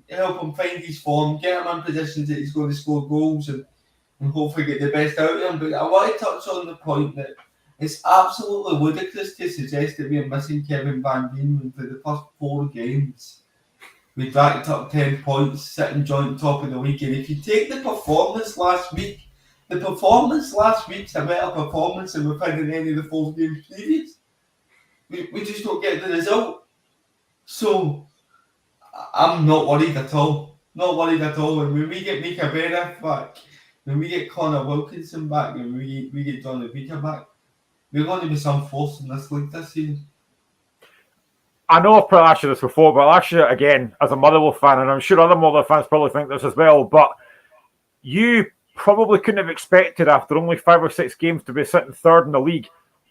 Help him find his form, get him in positions that he's going to score goals and hopefully get the best out of him. But I want to touch on the point that it's absolutely ludicrous to suggest that we're missing Kevin Van Veen for the first 4 games. We racked up 10 points, sitting joint top of the league. And if you take the performance last week's a better performance than we've had in any of the 4 games previous. We just don't get the result. So I'm not worried at all. And when we get Mika Bereth back, when we get Connor Wilkinson back, and we get Johnny Beaker back, we're going to be some force in this league this season. I know I've probably asked you this before, but I'll ask you again as a Motherwell fan, and I'm sure other Motherwell fans probably think this as well, but you probably couldn't have expected after only 5 or 6 games to be sitting third in the league.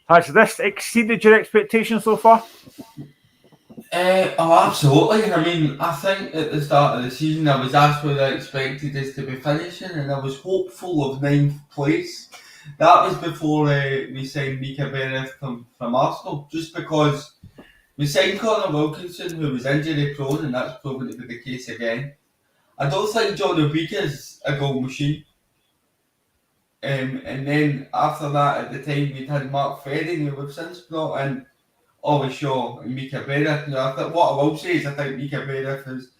Has this exceeded your expectations so far? Oh, absolutely. I mean, I think at the start of the season I was asked whether I expected us to be finishing, and I was hopeful of 9th place. That was before we signed Mika Bereth from Arsenal, just because we signed Connor Wilkinson, who was injury prone, and that's proven to be the case again. I don't think John Obica's a goal machine. And then after that, at the time, we'd had Mark Ferry, who we've since brought in Ollie Shaw and Mika Bereth. What I will say is I think Mika Bereth has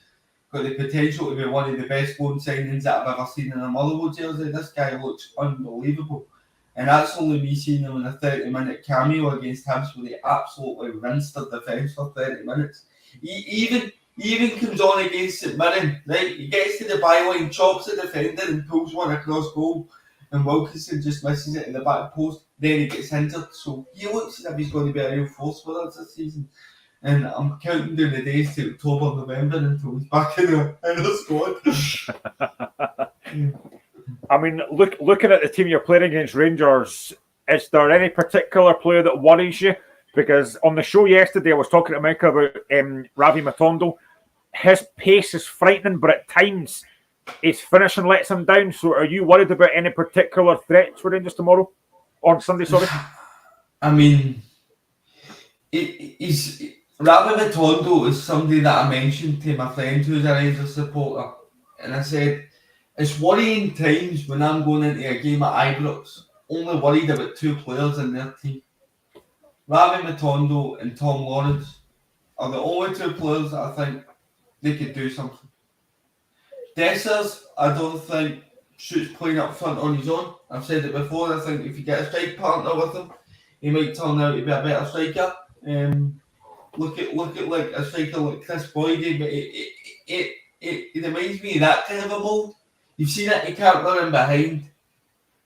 got the potential to be one of the best loan signings that I've ever seen in a Motherwell jersey. This guy looks unbelievable. And that's only me seeing him in a 30-minute cameo against Hibs where he absolutely rinsed their defence for 30 minutes. Even He even comes on against St Mirren, right? He gets to the byline, chops the defender and pulls one across goal, and Wilkinson just misses it in the back post. Then he gets injured, so he looks as if he's going to be a real force for us this season. And I'm counting down the days to October, November until he's back in the squad. I mean, looking at the team you're playing against, Rangers, is there any particular player that worries you? Because on the show yesterday, I was talking to Mike about Ravi Matondo. His pace is frightening, but at times his finishing lets him down. So are you worried about any particular threats for Rangers tomorrow? On Sunday, sorry? I mean, Ravi Matondo is somebody that I mentioned to my friend who's a Rangers supporter. And I said, it's worrying times when I'm going into a game at Ibrox, only worried about two players in their team. Ravi Matondo and Tom Lawrence are the only two players that I think they could do something. Dessers, I don't think suits playing up front on his own. I've said it before, I think if you get a strike partner with him, he might turn out to be a better striker. Look at like a striker like Chris Boyd, but it reminds me of that kind of a mould. You've seen it, he can't run in behind.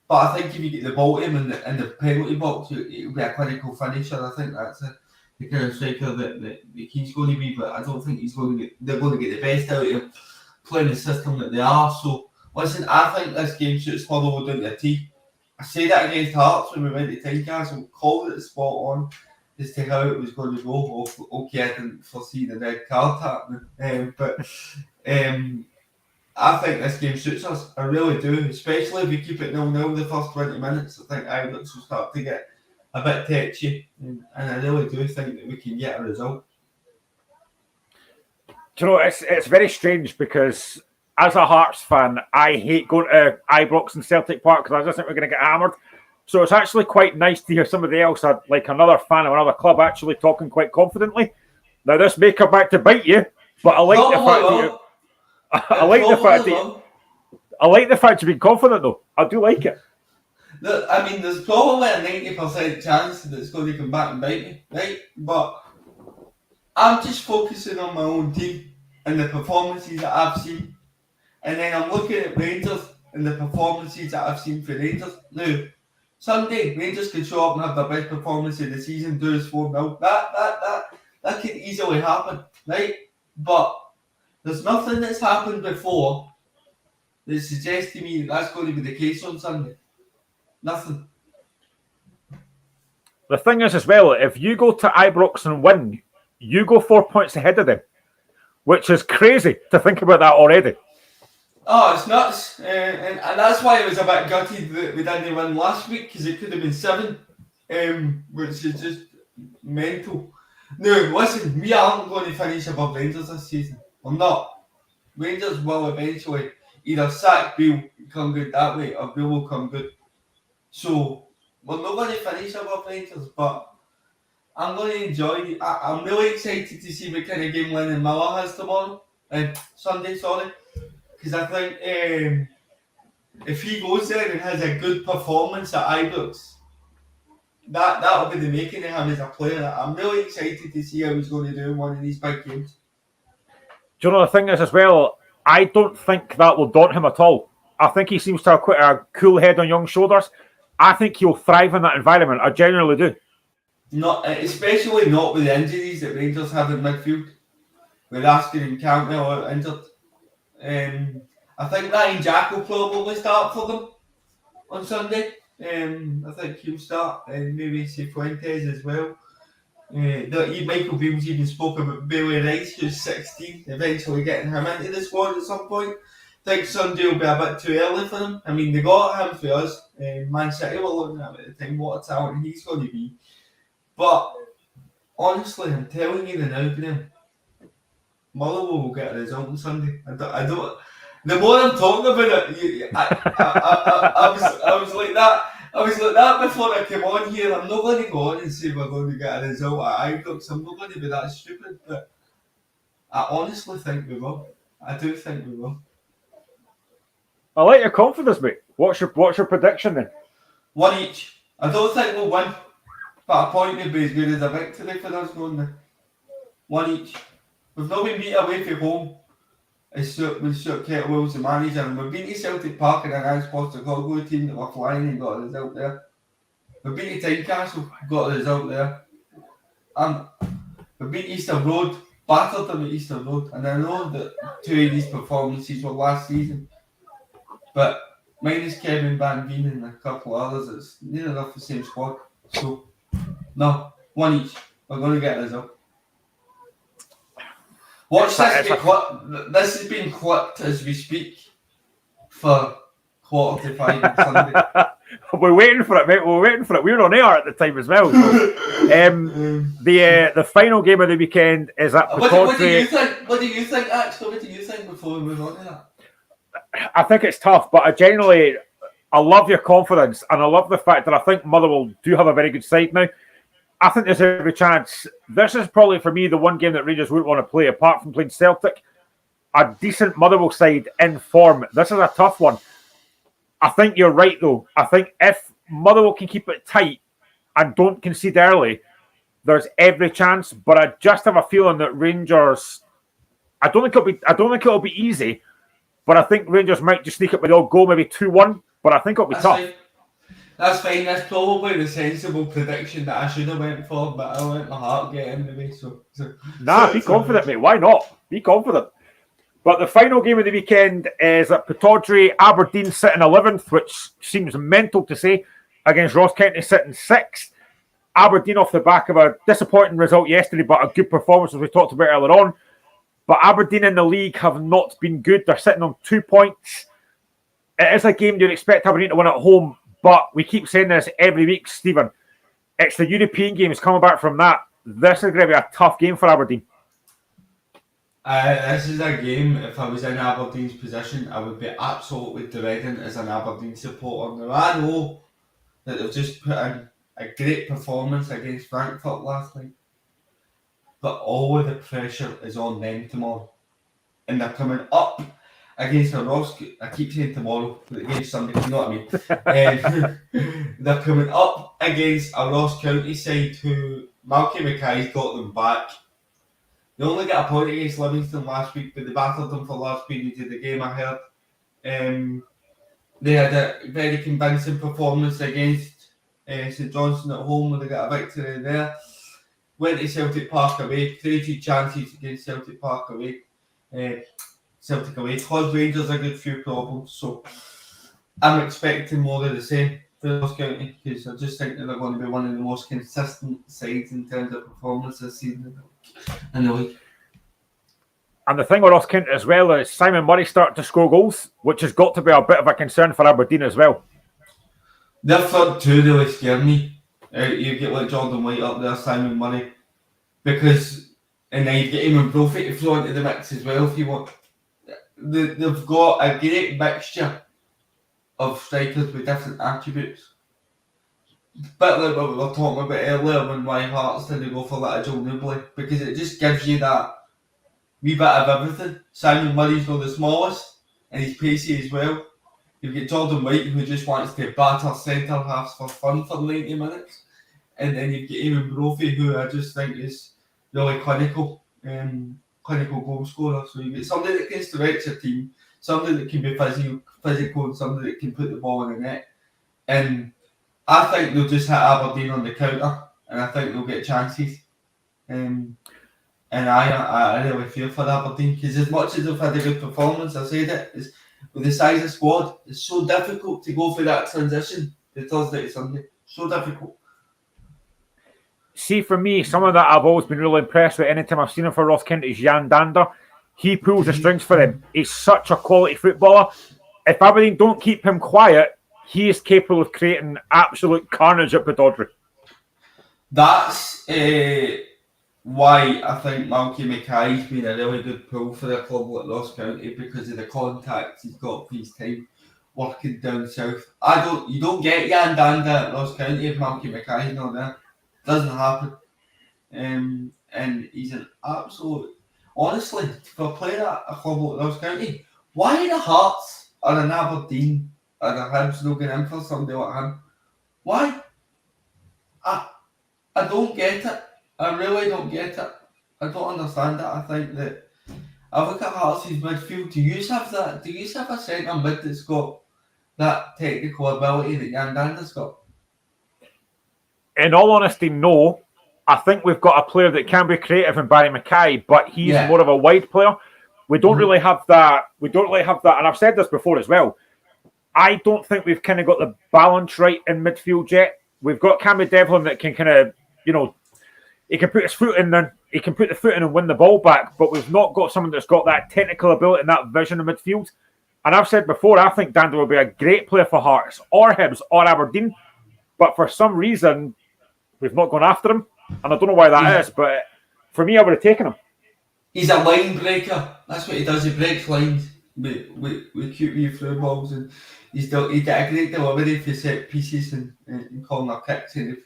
But I think if you get the ball to him in the penalty box, it'll be a clinical finisher. I think that's the kind of striker that he's going to be, but I don't think they're going to get the best out of him playing the system that they are. So, listen, I think this game suits Motherwell down to a T. I say that against Hearts when we went to Tynecastle, called it spot on as to how it was going to go. Okay, I didn't foresee the red card happening, but I think this game suits us. I really do, especially if we keep it 0-0 the first 20 minutes. I think Ibrox will start to get a bit tetchy, and I really do think that we can get a result. Do you know, it's very strange because as a Hearts fan, I hate going to Ibrox and Celtic Park because I just think we're going to get hammered. So it's actually quite nice to hear somebody else, like another fan of another club, actually talking quite confidently. Now, this may come back to bite you, but I like the fact that you... I like the fact you've been confident though. I do like it. Look, I mean, there's probably a 90% chance that it's going to come back and bite me, right? But I'm just focusing on my own team and the performances that I've seen. And then I'm looking at Rangers and the performances that I've seen for Rangers. Now, Sunday, Rangers could show up and have their best performance of the season, do us 4-0. That could easily happen, right? But there's nothing that's happened before that suggests to me that that's going to be the case on Sunday. Nothing. The thing is as well, if you go to Ibrox and win, you go 4 points ahead of them, which is crazy to think about that already. Oh, it's nuts. And that's why I was a bit gutted that we didn't win last week, because it could have been 7, which is just mental. Now, listen, we aren't going to finish above Rangers this season. I'm not. Rangers will eventually either sack Beale, come good that way, or Beale will come good. So, we're not going to finish above Rangers, but I'm going to enjoy it. I'm really excited to see what kind of game Lennon Miller has tomorrow. Sunday, sorry. Because I think if he goes there and has a good performance at Ibrox, that'll be the making of him as a player. I'm really excited to see how he's going to do in one of these big games. Do you know the thing is as well, I don't think that will daunt him at all. I think he seems to have quite a cool head on young shoulders. I think he'll thrive in that environment. I genuinely do. Not, especially not with the injuries that Rangers have in midfield, with Askin and Cantwell out injured. I think Ryan Jack will probably start for them on Sunday. I think he'll start, and maybe Cifuentes as well. Michael Beale's even spoke about Bailey Rice, who's 16, eventually getting him into the squad at some point. I think Sunday will be a bit too early for them. I mean, they got him for us. Man City were looking at him at the time, what a talent he's going to be. But honestly, I'm telling you the now, Graham, Motherwell will get a result on Sunday. I don't. The more I'm talking about it, I was like that. I was like that before I came on here. I'm not going to go on and say we're going to get a result at Ibrox. I'm not going to be that stupid, but I honestly think we will. I do think we will. I like your confidence, mate. What's your prediction then? 1 each. I don't think we'll win, but a point would be as good as a victory for us going there. 1 each. We've not been beat away from home. It's with Stuart Kettlewell's the manager, and we've been to Celtic Park and an Ange Postecoglou team that were flying and got a result there. We've been to Tynecastle, got a result there. We've been to Easter Road, battered them at Easter Road, and I know that 2 of these performances were last season, but minus Kevin Van Veen and a couple of others, it's near enough the same squad. So, no, one each. We're going to get a result. Watch this. This is being clipped as we speak for 4:45 on Sunday. We're waiting for it, mate. We're waiting for it. We were on air at the time as well. So, the final game of the weekend is at Pittodrie. What do you think? What do you think, actually? What do you think before we move on to that? I think it's tough, but I love your confidence, and I love the fact that I think Motherwell do have a very good side now. I think there's every chance. This is probably, for me, the one game that Rangers wouldn't want to play, apart from playing Celtic. A decent Motherwell side in form. This is a tough one. I think you're right, though. I think if Motherwell can keep it tight and don't concede early, there's every chance. But I just have a feeling that Rangers, I don't think it'll be easy, but I think Rangers might just sneak up with the odd goal, maybe 2-1. But I think it'll be tough. Fine. That's fine. That's probably the sensible prediction that I should have went for, but I let my heart get in the way. Be confident, mate. Why not? Be confident. But the final game of the weekend is at Pittodrie. Aberdeen sitting 11th, which seems mental to say, against Ross County sitting 6th. Aberdeen off the back of a disappointing result yesterday, but a good performance as we talked about earlier on. But Aberdeen in the league have not been good. They're sitting on 2 points. It is a game you'd expect Aberdeen to win at home, but we keep saying this every week, Stephen. It's the European games coming back from that. This is going to be a tough game for Aberdeen. This is a game, if I was in Aberdeen's position, I would be absolutely dreading as an Aberdeen supporter. Now, I know that they've just put in a great performance against Frankfurt last night, but all of the pressure is on them tomorrow. And they're coming up against a Ross, I keep saying tomorrow, but against Sunday, you know what I mean? They're coming up against a Ross County side who Malky Mackay's got them back. They only got a point against Livingston last week, but they battered them for last period of the game, I heard. They had a very convincing performance against St Johnstone at home, where they got a victory there. Went to Celtic Park away, created chances against Celtic Park away. Celtic away. Caused Rangers a good few problems, so I'm expecting more of the same for Ross County, because I just think that they're going to be one of the most consistent sides in terms of performance this season in the league. And the thing with Ross County as well is Simon Murray starting to score goals, which has got to be a bit of a concern for Aberdeen as well. Their third two really scare me. You get like Jordan White up there, Simon Murray, and then you get Eamon Brophy to throw into the mix as well if you want. They've got a great mixture of strikers with different attributes. Bit like what we were talking about earlier when Ryan Hart's didn't go for that Joel Newbley, because it just gives you that wee bit of everything. Simon Murray's not the smallest and he's pacey as well. You've got Jordan White who just wants to batter centre halves for fun for 90 minutes. And then you've got Eamon Brophy, who I just think is really clinical goal scorer. So you get somebody that can stretch a team, somebody that can be physical, and somebody that can put the ball in the net. And I think they'll just hit Aberdeen on the counter, and I think they'll get chances. And I really fear for Aberdeen, because as much as they've had a good performance, I said it, is with the size of squad, it's so difficult to go for that transition to Thursday to Sunday. So difficult. See, for me, someone that I've always been really impressed with anytime I've seen him for Ross County is Jan Dander. He pulls the strings for them. He's such a quality footballer. If Aberdeen don't keep him quiet, he is capable of creating absolute carnage at Pittodrie. That's why I think Malky Mackay's been a really good pull for a club like Ross County, because of the contacts he's got for his time working down south. You don't get Jan Dander at Ross County if Malky Mackay's not there. Doesn't happen. And he's an absolute... Honestly, for a player at a club like Ross County, why the Hearts or an Aberdeen or the Hibs not going in for somebody like him? Why? I don't get it. I really don't get it. I don't understand it. I think that I look at Hearts' midfield. Do you have that? Do you have a centre mid that's got that technical ability that Jan Dander's got? In all honesty, no. I think we've got a player that can be creative in Barry Mackay, but he's more of a wide player. We don't really have that. We don't really have that. And I've said this before as well. I don't think we've kind of got the balance right in midfield yet. We've got Cammy Devlin that can kind of, he can put his foot in there, he can put the foot in and win the ball back, but we've not got someone that's got that technical ability and that vision in midfield. And I've said before, I think Dander will be a great player for Hearts or Hibs or Aberdeen, but for some reason, we've not gone after him. And I don't know why that is, but for me, I would have taken him. He's a line breaker. That's what he does. He breaks lines with cute wee through balls, and he got a great delivery for set pieces and corner kicks. And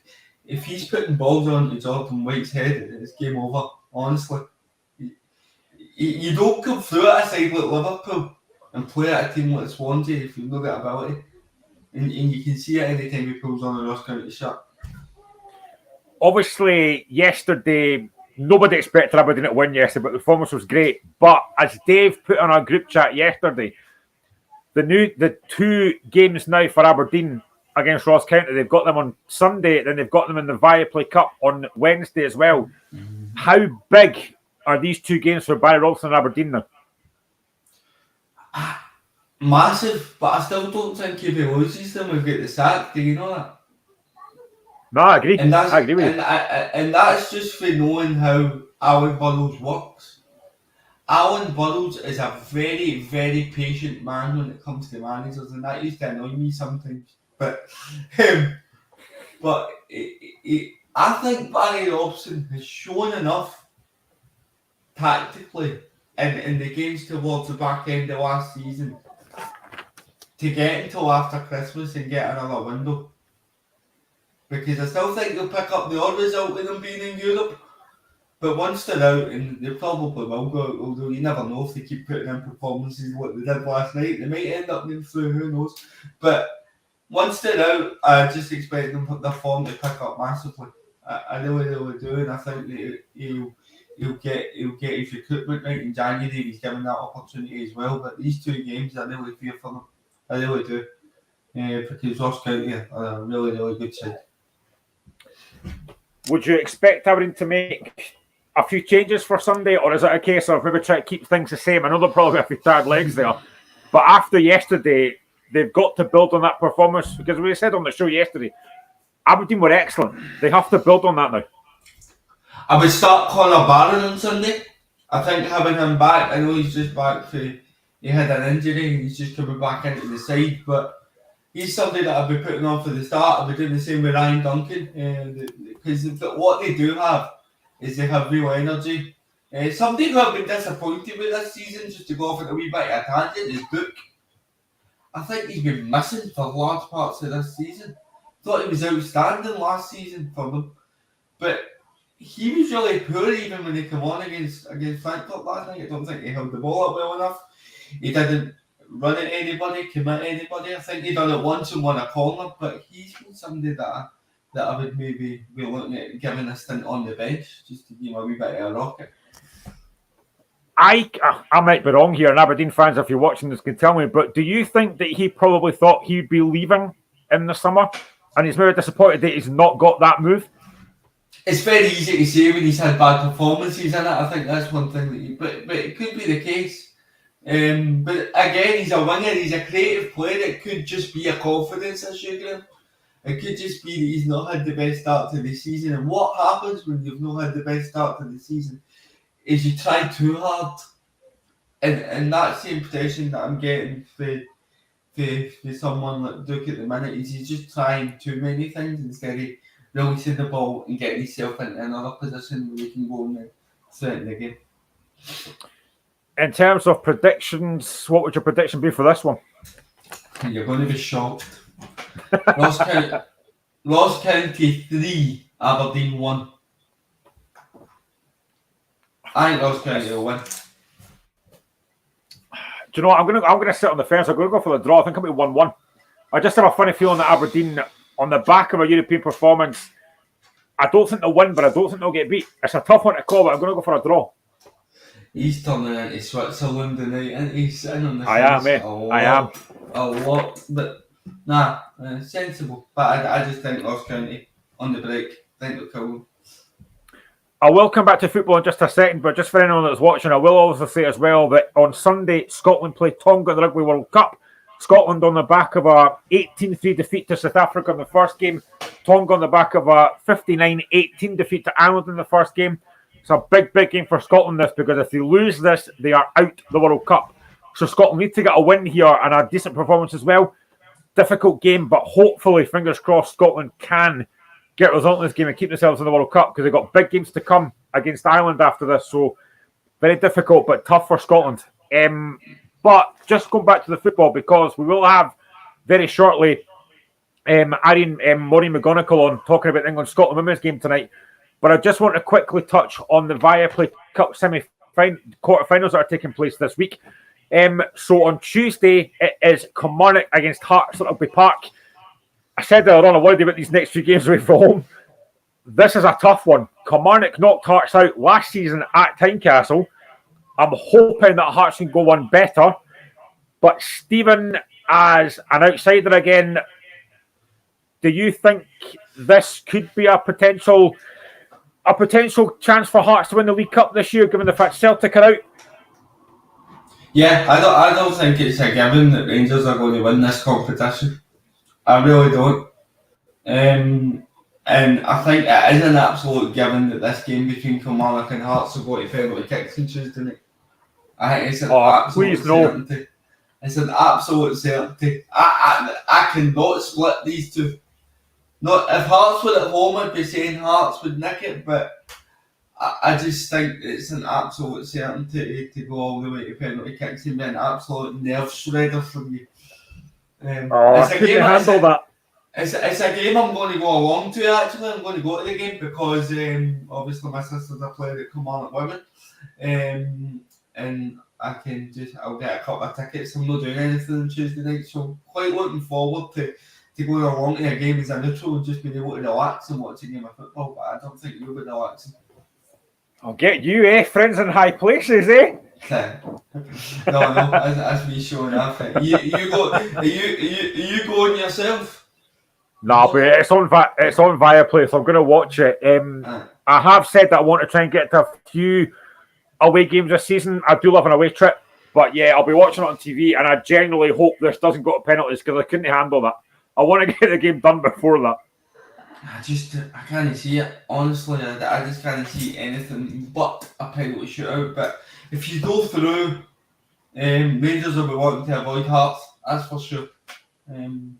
if he's putting balls onto Jordan White's head, it's game over. Honestly, you don't come through at a side like Liverpool and play at a team like Swansea if you've got that ability, and you can see it any time he pulls on a Ross County shirt. Obviously, yesterday, nobody expected Aberdeen to win yesterday, but the performance was great. But as Dave put on our group chat yesterday, the 2 games now for Aberdeen against Ross County, they've got them on Sunday, then they've got them in the Viaplay Cup on Wednesday as well. How big are these 2 games for Barry Robson and Aberdeen now? Massive, but I still don't think if he loses them, we've got the sack. Do you know that? No, I agree. I agree with you. And that's just for knowing how Alan Burrows works. Alan Burrows is a very, very patient man when it comes to managers, and that used to annoy me sometimes. But I think Barry Robson has shown enough tactically in the games towards the back end of last season to get until after Christmas and get another window. Because I still think they'll pick up the odd result with them being in Europe. But once they're out, and they probably will go out, although you never know if they keep putting in performances like they did last night, they might end up being through, who knows. But once they're out, I just expect them their form to pick up massively. I really, really do, and I think that he'll get his recruitment right in January. He's given that opportunity as well. But these 2 games, I really fear for them. I really do. Because Ross County are a really, really good side. Would you expect Aberdeen to make a few changes for Sunday, or is it a case of maybe try to keep things the same? I know there'll probably be a few tired legs there, but after yesterday, they've got to build on that performance, because we said on the show yesterday, Aberdeen were excellent. They have to build on that now. I would start Connor Barron on Sunday. I think having him back, I know he's just back he had an injury and he's just coming back into the side, but he's somebody that I'll be putting on for the start. I'll be doing the same with Ryan Duncan, because what they do have is they have real energy. Somebody who I've been disappointed with this season, just to go off at a wee bit of a tangent, is Book. I think he's been missing for large parts of this season. Thought he was outstanding last season for them, but he was really poor even when he came on against Frankfurt last night. I don't think he held the ball up well enough. He didn't run at anybody, commit anybody. I think he done it once and won a corner, but he's been somebody that I would maybe be looking at giving a stint on the bench just to give him a wee bit of a rocket. I might be wrong here, and Aberdeen fans, if you're watching this, can tell me, but do you think that he probably thought he'd be leaving in the summer, and he's very disappointed that he's not got that move? It's very easy to say when he's had bad performances in it. I think that's one thing but it could be the case. But again, he's a winger, he's a creative player. It could just be a confidence issue, Graham. It could just be that he's not had the best start to the season. And what happens when you've not had the best start to the season is you try too hard. And that's the impression that I'm getting for someone like Duke at the minute, is he's just trying too many things instead of releasing the ball and getting himself into another position where he can go and threaten the game. In terms of predictions, what would your prediction be for this one? You're going to be shocked. Ross County 3, Aberdeen 1. I think Ross County will win. Do you know what? I'm going to sit on the fence. I'm going to go for the draw. I think it'll be 1-1. I just have a funny feeling that Aberdeen, on the back of a European performance, I don't think they'll win, but I don't think they'll get beat. It's a tough one to call, but I'm going to go for a draw. He's turning into Switzerland tonight, and he's sitting on the I am, mate. I am. A lot, but nah, sensible. But I just think Ross County on the break. I think they'll kill them. I will come back to football in just a second, but just for anyone that's watching, I will also say as well that on Sunday, Scotland play Tonga in the Rugby World Cup. Scotland on the back of a 18-3 defeat to South Africa in the first game. Tonga on the back of a 59-18 defeat to Ireland in the first game. It's a big, big game for Scotland, this, because if they lose this, they are out the World Cup. So Scotland need to get a win here and a decent performance as well. Difficult game, but hopefully, fingers crossed, Scotland can get a result in this game and keep themselves in the World Cup, because they've got big games to come against Ireland after this. So very difficult, but tough for Scotland. But just going back to the football, because we will have very shortly Maureen McGonigal on talking about the England-Scotland women's game tonight. But I just want to quickly touch on the Viaplay Cup quarterfinals that are taking place this week. So on Tuesday, it is Kilmarnock against Hearts at Rugby Park. I said earlier on, I worried about these next few games away from home. This is a tough one. Kilmarnock knocked Hearts out last season at Tynecastle. I'm hoping that Hearts can go one better. But Stephen, as an outsider again, do you think this could be a potential chance for Hearts to win the League Cup this year, given the fact Celtic are out? Yeah, I don't think it's a given that Rangers are going to win this competition. I really don't. And I think it is an absolute given that this game between Kilmarnock and Hearts will go to penalty kicks on Tuesday night. I think it's an absolute certainty. It's an absolute certainty. I cannot split these two. Not if Hearts were at home, I'd be saying Hearts would nick it, but I just think it's an absolute certainty to go all the way to penalty kicks and be an absolute nerve shredder from you. I couldn't handle that. It's a game I'm going to go along to, actually. I'm going to go to the game because obviously my sister's a player at Kilmarnock Women. And I'll get a couple of tickets. I'm not doing anything on Tuesday night, so quite looking forward to going along to a game as a neutral and just being able to relax and watch a game of football, but I don't think you'll be relaxing. I'll get you, friends in high places, No, as we showing off. You go. Are you going yourself? No, but it's on Viaplay, so I'm going to watch it. I have said that I want to try and get to a few away games this season. I do love an away trip, but yeah, I'll be watching it on TV, and I genuinely hope this doesn't go to penalties because I couldn't handle that. I want to get the game done before that. I can't see it. Honestly, I just can't see anything but a penalty shootout. But if you go through, Rangers will be wanting to avoid Hearts, that's for sure. And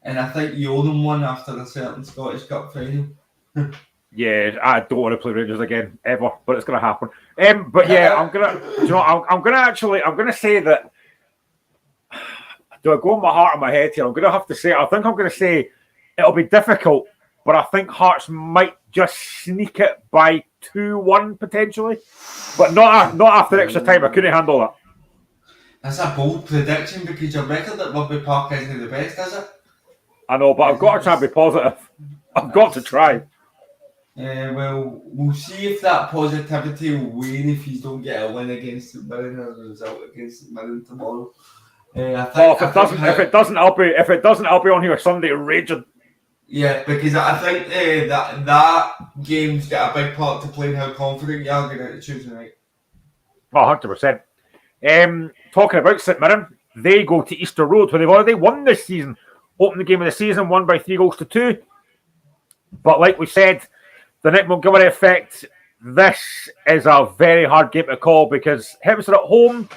I think you owe them one after a certain Scottish Cup final. Yeah, I don't want to play Rangers again ever, but it's going to happen. But yeah, I'm gonna say that. Do I go on my heart or my head here? I'm going to have to say, I think I'm going to say it'll be difficult, but I think Hearts might just sneak it by 2-1 potentially, but not after extra time. I couldn't handle that. That's a bold prediction because your record at Rugby Park isn't the best, is it? I know, but I've got to try and be positive. I've got to try. Well, we'll see if that positivity will wane if you don't get a win against St Mirren or a result against St Mirren tomorrow. If it doesn't, I'll be on here Sunday raging. Yeah, because I think that game's got a big part to play in how confident you are going into Tuesday night. 100%. Talking about St Mirren, they go to Easter Road where they've already won this season. Opened the game of the season, won by 3-2. But like we said, the Nick Montgomery effect, this is a very hard game to call because Hibs are at home.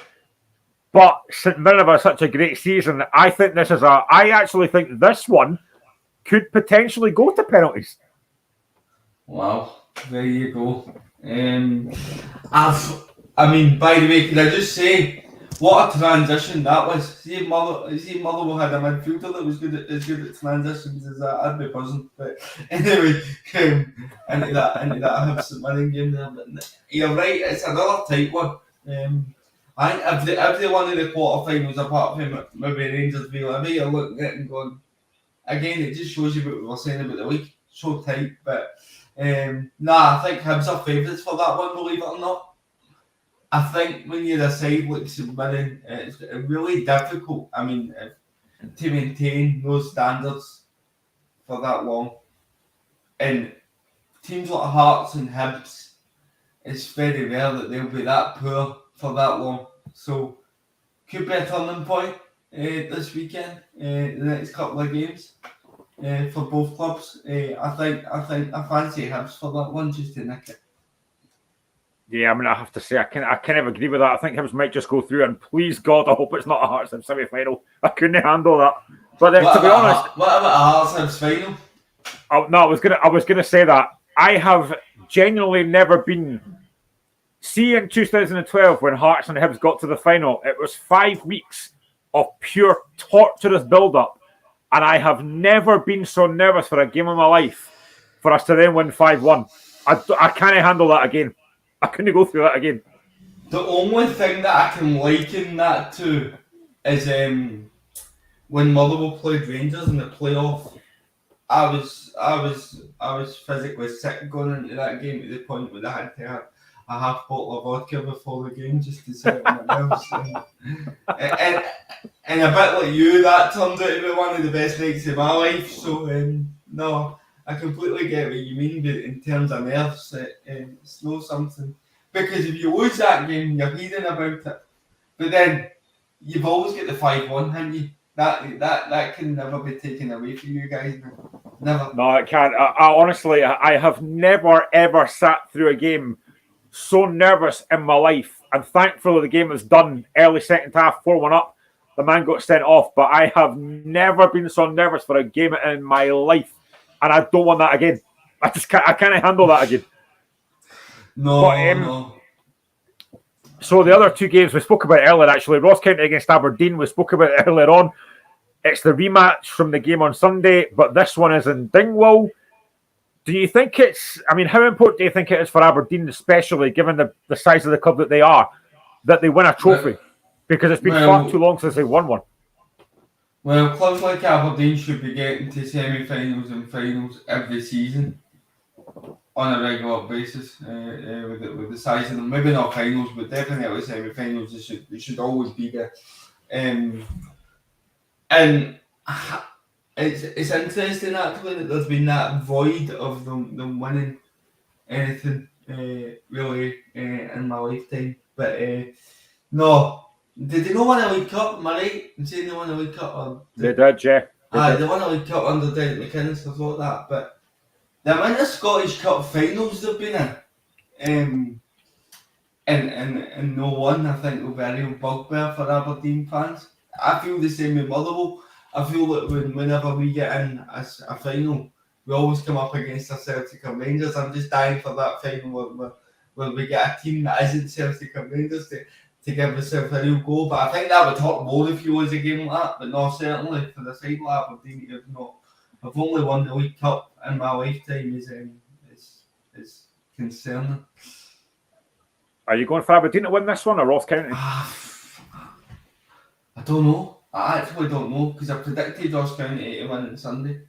But St Mirren have such a great season. I actually think this one could potentially go to penalties. Wow, there you go. By the way, can I just say, what a transition that was. See if Motherwell had a midfielder that was as good at transitions as that, I'd be buzzing. But anyway, into that Hibs St Mirren game there. But you're right, it's another tight one. I think every one of the quarterfinals, apart from maybe Rangers v Levy, you're looking at it and going, again, it just shows you what we were saying about the week. so tight. But I think Hibs are favourites for that one, believe it or not. I think when you're a side like St Mirren, it's really difficult. I mean, to maintain those standards for that long. And teams like Hearts and Hibs, it's very rare that they'll be that poor for that long. So, could be a turning point this weekend, the next couple of games for both clubs. I fancy Hibs for that one just to nick it. Yeah, I mean, I have to say, I kind of agree with that. I think Hibs might just go through, and please God, I hope it's not a Hearts Hibs semi-final. I couldn't handle that. But then, to be honest, what about a Hearts Hibs final? No, I was gonna say that I have genuinely never been. See, in 2012, when Hearts and Hibs got to the final, it was 5 weeks of pure torturous build-up, and I have never been so nervous for a game of my life for us to then win 5-1. I can't handle that again. I couldn't go through that again. The only thing that I can liken that to is when Motherwell played Rangers in the playoff. I was physically sick going into that game to the point where I had to have a half bottle of vodka before the game just to settle my nerves. And a bit like you, that turned out to be one of the best nights of my life. So no, I completely get what you mean, but in terms of nerves, it's no something. Because if you lose that game, you're hearing about it. But then you've always got the 5-1, haven't you? That can never be taken away from you guys. Never. No, it can't. I honestly, I have never ever sat through a game so nervous in my life. And thankfully, the game was done early second half, 4-1 up. The man got sent off, but I have never been so nervous for a game in my life, and I don't want that again. I can't handle that again. No. So the other two games we spoke about earlier, actually, Ross County against Aberdeen, we spoke about it earlier on. It's the rematch from the game on Sunday, but this one is in Dingwall. Do you think how important do you think it is for Aberdeen, especially given the size of the club that they are, that they win a trophy? Because it's been far too long since they won one. Well, clubs like Aberdeen should be getting to semi-finals and finals every season on a regular basis with the size of them. Maybe not finals, but definitely semi-finals. They should always be there. And it's interesting actually that there's been that void of them winning anything really in my lifetime. But no. Did they not win a League Cup? Am I right in saying they won a League Cup? They did, yeah. They won a League Cup under Derek McInnes, stuff like that. But the amount of Scottish Cup finals they've been in, and no one, I think, will be a real bugbear for Aberdeen fans. I feel the same with Motherwell. I feel that whenever we get in as a final, we always come up against a Celtic or Rangers. I'm just dying for that final where we get a team that isn't Celtic or Rangers to give us a real goal. But I think that would hurt more if you lose a game like that. But no, certainly for the side like Aberdeen, I've only won the League Cup in my lifetime is concerning. Are you going for Aberdeen to win this one or Ross County? I don't know. I actually don't know because I predicted Ross County to win on Sunday.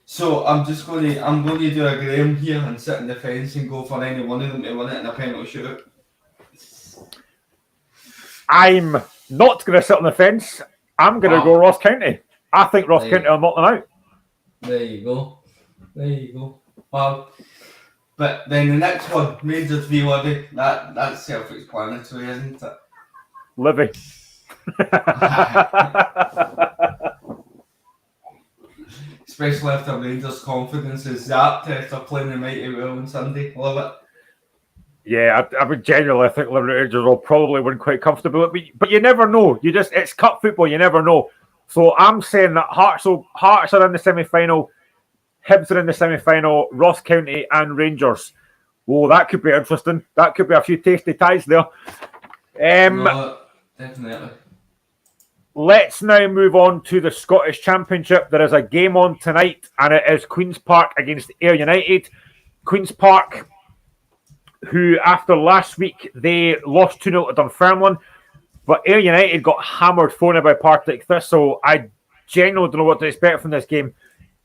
So I'm going to do a Graham here and sit in the fence and go for any one of them to win it in a penalty shootout. I'm not going to sit on the fence. I'm going to go Ross County. I think Ross County will knock them out. There you go. Well, but then the next one, Rangers v Livy, that's self-explanatory, isn't it? Livy. Especially after Rangers' confidence is zapped after playing the mighty well on Sunday. Love it. Yeah, I would genuinely think Livy Rangers will probably win quite comfortably, but you never know. It's cup football, you never know. So I'm saying that Hearts are in the semi-final, Hibs are in the semi-final, Ross County and Rangers. Oh, that could be interesting. That could be a few tasty ties there. No, definitely. Let's now move on to the Scottish Championship. There is a game on tonight, and it is Queen's Park against Ayr United. Queen's Park, who after last week, they lost 2-0 to Dunfermline, but Ayr United got hammered 4-0 by Partick Thistle. I genuinely don't know what to expect from this game.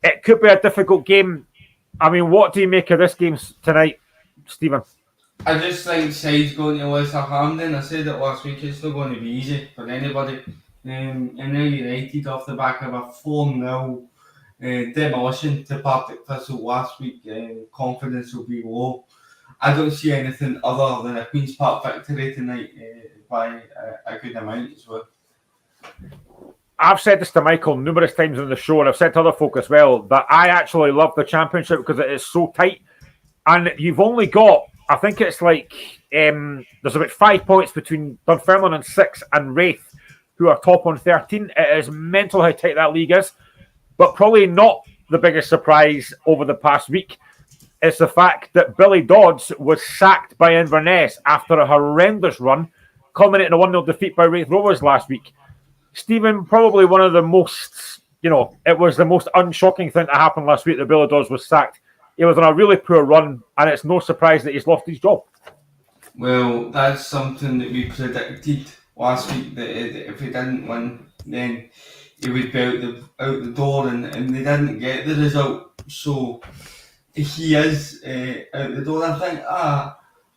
it could be a difficult game. I mean, what do you make of this game tonight, Stephen? I just think sides going to Leicester Hampden. I said it last week, it's not going to be easy for anybody. And now United, off the back of a 4-0 demolition to Partick Thistle last week, confidence will be low. I don't see anything other than a Queen's Park victory tonight by a good amount as well. I've said this to Michael numerous times on the show, and I've said to other folk as well, that I actually love the Championship because it is so tight. And you've only got, I think it's like, there's about 5 points between Dunfermline on 6 and Wraith, who are top on 13. It is mental how tight that league is. But probably not the biggest surprise over the past week is the fact that Billy Dodds was sacked by Inverness after a horrendous run, culminating in a 1-0 defeat by Wraith Rovers last week. Stephen, probably one of the most, it was the most unshocking thing to happen last week that Billy Dodds was sacked. He was on a really poor run, and it's no surprise that he's lost his job. Well, that's something that we predicted last week, that if he didn't win, then he would be out the door, and they didn't get the result. So he is out the door. I think a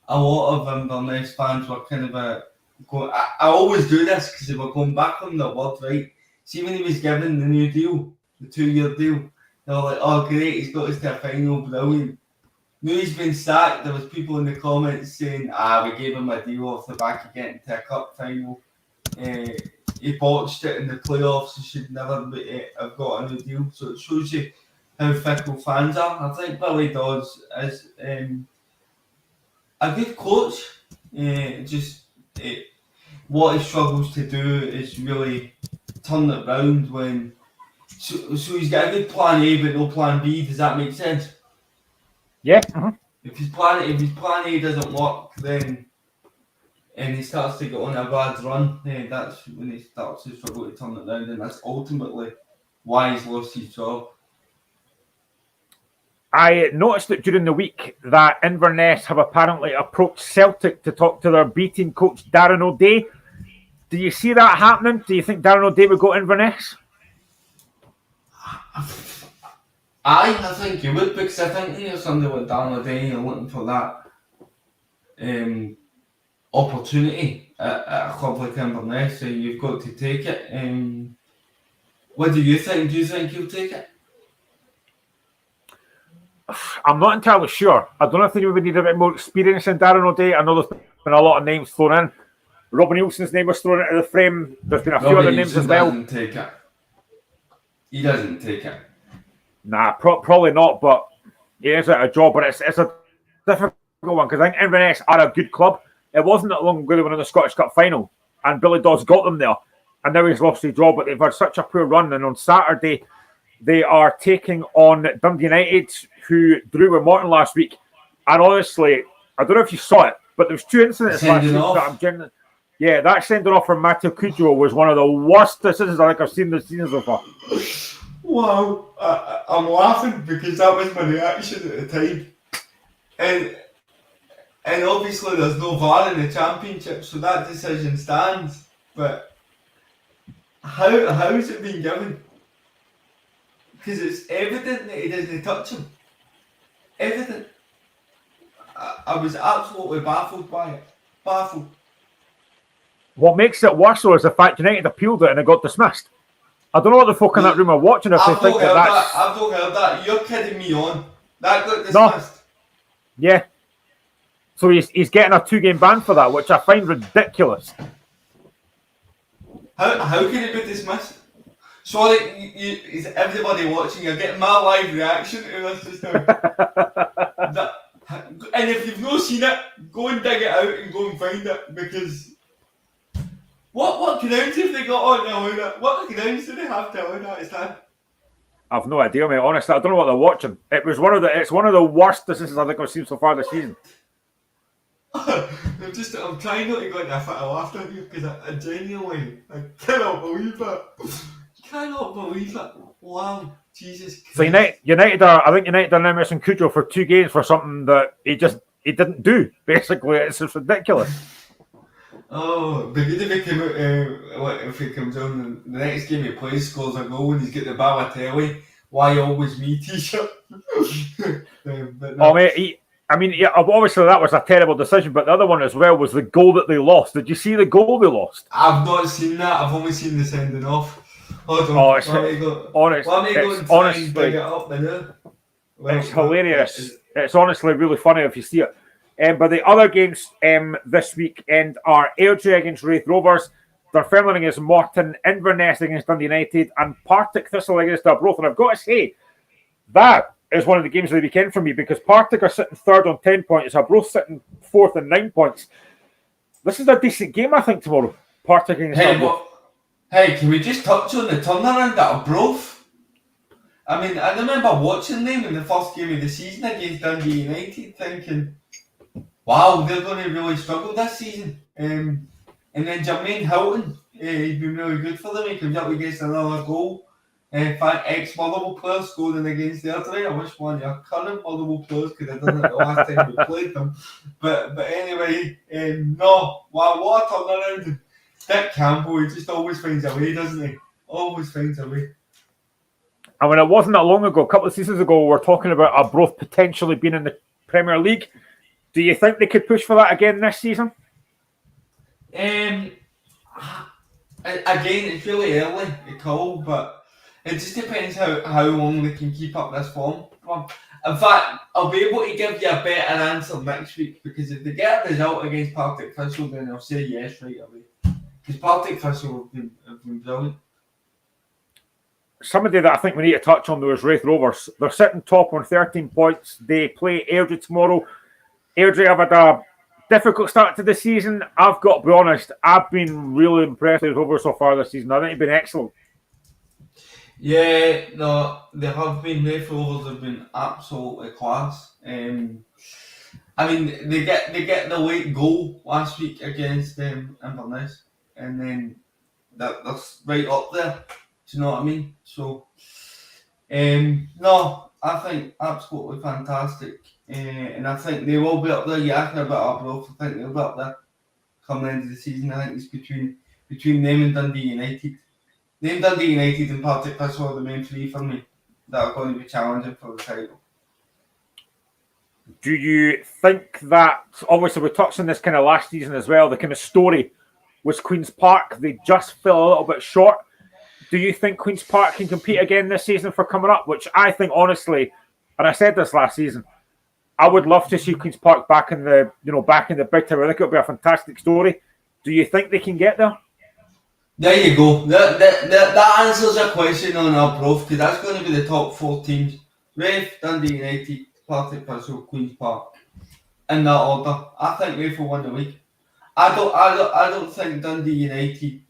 lot of Inverness fans were kind of going. I always do this because they were going back on the word, right? See, when he was given the new deal, the 2-year deal, they were like, "Oh, great, he's got us to a final, brilliant." Now he's been sacked. There was people in the comments saying, we gave him a deal off the back of getting to a cup final. He botched it in the playoffs. He should never have got a new deal. So it shows you how fickle fans are. I think Billy Dodds is a good coach. What he struggles to do is really turn it round when. So he's got a good plan A but no plan B. Does that make sense? Yeah. Uh-huh. If his plan A doesn't work, then and he starts to get on a bad run, that's when he starts to struggle to turn it round, and that's ultimately why he's lost his job. I noticed that during the week that Inverness have apparently approached Celtic to talk to their B team coach Darren O'Day. Do you see that happening? Do you think Darren O'Day would go to Inverness? I think you would, because I think you're somebody like Darren O'Day, you're looking for that opportunity at a club like Inverness, so you've got to take it. What do you think? Do you think you'll take it? I'm not entirely sure. I don't know if we would need a bit more experience in Darren O'Day. I know there's been a lot of names thrown in. Robin Nielsen's name was thrown into the frame. There's been a few other names as well. He doesn't take it. Nah, probably not, but he is at a job. But it's a difficult one because I think Inverness are a good club. It wasn't that long ago they were in the Scottish Cup final, and Billy Dodds got them there, and now he's lost his job. But they've had such a poor run, and on Saturday they are taking on Dundee United, who drew with Morton last week. And honestly, I don't know if you saw it, but there was 2 incidents last week that I'm genuinely. Yeah, that sending off from Matteo Cudjoe was one of the worst decisions I think I've seen this season so far. Wow, I'm laughing because that was my reaction at the time. And obviously there's no VAR in the Championship, so that decision stands. But how has it been given? Because it's evident that he doesn't touch him. Evident. I was absolutely baffled by it. Baffled. What makes it worse, though, is the fact United appealed it and it got dismissed. I don't know what the folk in that room are watching if they think that's... I've not heard that. You're kidding me on. That got dismissed. No. Yeah. So he's getting a 2-game ban for that, which I find ridiculous. How can it be dismissed? Sorry, is everybody watching? You're getting my live reaction to this just now. And if you've not seen it, go and dig it out and go and find it, because what grounds have they got on to allow that? What grounds do they have to allow that? Is that? I've no idea, mate. Honestly, I don't know what they're watching. It's one of the worst decisions I think I've seen so far this season. I'm trying not to go into a fit of laughter here because I genuinely cannot believe it. Cannot believe it. Wow, Jesus Christ. So United are now missing Cudjoe for 2 games for something that he didn't do. Basically, it's just ridiculous. Oh, but good if he came out, if he comes on the next game he plays, scores a goal and he's got the Balotelli "Why always me" T-shirt. But no. Oh, mate, obviously that was a terrible decision, but the other one as well was the goal that they lost. Did you see the goal they lost? I've not seen that. I've only seen the sending off. Hold on. Oh, it's Let me go honestly, and try and dig it up now. it's hilarious. It's honestly really funny if you see it. But the other games this weekend are Airdrie against Wraith Rovers, Dunfermline against Morton, Inverness against Dundee United, and Partick Thistle against Arbroath. And I've got to say, that is one of the games of the weekend for me because Partick are sitting third on 10 points, Arbroath sitting fourth on 9 points. This is a decent game, I think, tomorrow. Partick against Arbroath. Hey, can we just touch on the turnaround at Arbroath? I mean, I remember watching them in the first game of the season against Dundee United thinking, wow, they're going to really struggle this season. And then Jermaine Hilton, he's been really good for them. He comes up against another goal. Ex-Motherwell player scoring against Airdrie. I wish one of your current Motherwell players could have done it the last time we played them. But anyway, no, wow, what a turnaround. Dick Campbell, he just always finds a way, doesn't he? Always finds a way. And when it wasn't that long ago, a couple of seasons ago, we were talking about Arbroath potentially being in the Premier League. Do you think they could push for that again this season? Again, it's really early to call, but it just depends how long they can keep up this form. In fact, I'll be able to give you a better answer next week because if they get a result against Partick Thistle, then I'll say yes right away. Because Partick Thistle have been brilliant. Somebody that I think we need to touch on though is Wraith Rovers. They're sitting top on 13 points. They play Airdrie tomorrow. Airdrie have had a difficult start to the season. I've got to be honest, I've been really impressed with Rovers so far this season. I think they've been excellent. Yeah, no, they have been. Wraith Rovers have been absolutely class. I mean, they get the late goal last week against Inverness, and then that's right up there. Do you know what I mean? So, no, I think absolutely fantastic, and I think they will be up there. You're asking about Arbroath. I think they'll be up there come the end of the season. I think it's between them and Dundee United. Them, Dundee United and Partick Thistle are the main three for me that are going to be challenging for the title. Do you think that, obviously we touched on this kind of last season as well, the kind of story was Queen's Park. They just fell a little bit short. Do you think Queen's Park can compete again this season for coming up? Which I think, honestly, and I said this last season, I would love to see Queen's Park back in the big time. I think it'll be a fantastic story. Do you think they can get there? There you go. That answers your question on Arbroath because that's going to be the top four teams: Wraith, Dundee United, Partick Thistle, Queen's Park. In that order, I think Wraith will win the league. I don't think Dundee United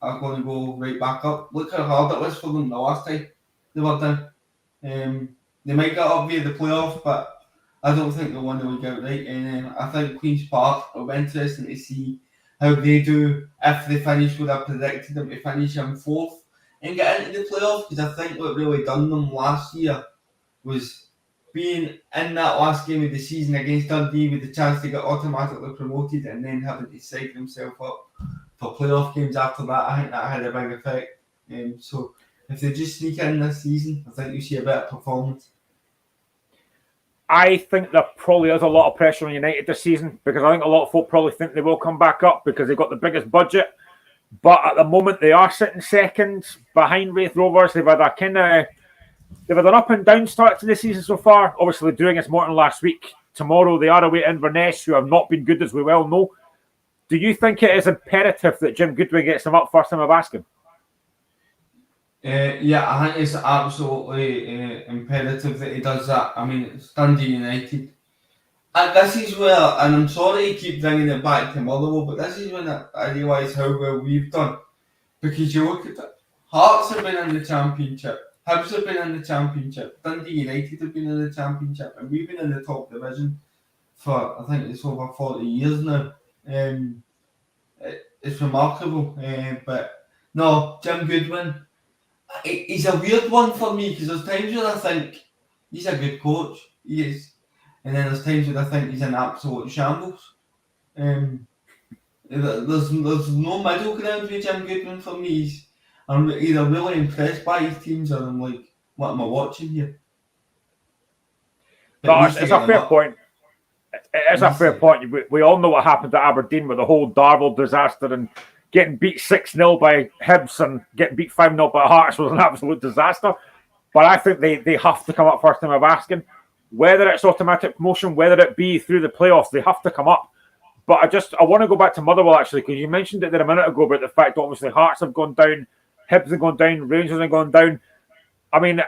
are going to go right back up. Look how hard it was for them the last time they were down. They might get up via the playoff, but I don't think they'll win the league outright. And I think Queen's Park will be interesting to see how they do if they finish what I predicted them to finish in fourth and get into the playoff. Because I think what really done them last year was being in that last game of the season against Dundee with the chance to get automatically promoted and then having to psych themselves up for playoff games after that. I think that had a big effect. So if they just sneak in this season, I think you see a better performance. I think there probably is a lot of pressure on United this season because I think a lot of folk probably think they will come back up because they've got the biggest budget. But at the moment, they are sitting second behind Wraith Rovers. They've had an up and down start to the season so far. Obviously, doing against Morton last week. Tomorrow, they are away at Inverness, who have not been good, as we well know. Do you think it is imperative that Jim Goodwin gets them up first time of asking? Yeah, I think it's absolutely imperative that he does that. I mean, it's Dundee United. And this is where, and I'm sorry to keep bringing it back to Motherwell, but this is when I realise how well we've done. Because you look at it, Hearts have been in the Championship, Hibs have been in the Championship, Dundee United have been in the Championship, and we've been in the top division for, I think it's over 40 years now. It's remarkable. But no, Jim Goodwin, he's a weird one for me because there's times when I think he's a good coach, he is, and then there's times when I think he's an absolute shambles. There's no middle ground with Jim Goodwin for me. I'm either really impressed by his teams or I'm like, what am I watching here? But No, at least it's they a get them fair up. point. It is a fair point. We all know what happened at Aberdeen with the whole Darvel disaster and getting beat 6-0 by Hibs and getting beat 5-0 by Hearts was an absolute disaster. But I think they have to come up first time of asking. Whether it's automatic promotion, whether it be through the playoffs, they have to come up. But I want to go back to Motherwell, actually, because you mentioned it there a minute ago about the fact that obviously Hearts have gone down, Hibs have gone down, Rangers have gone down. I mean,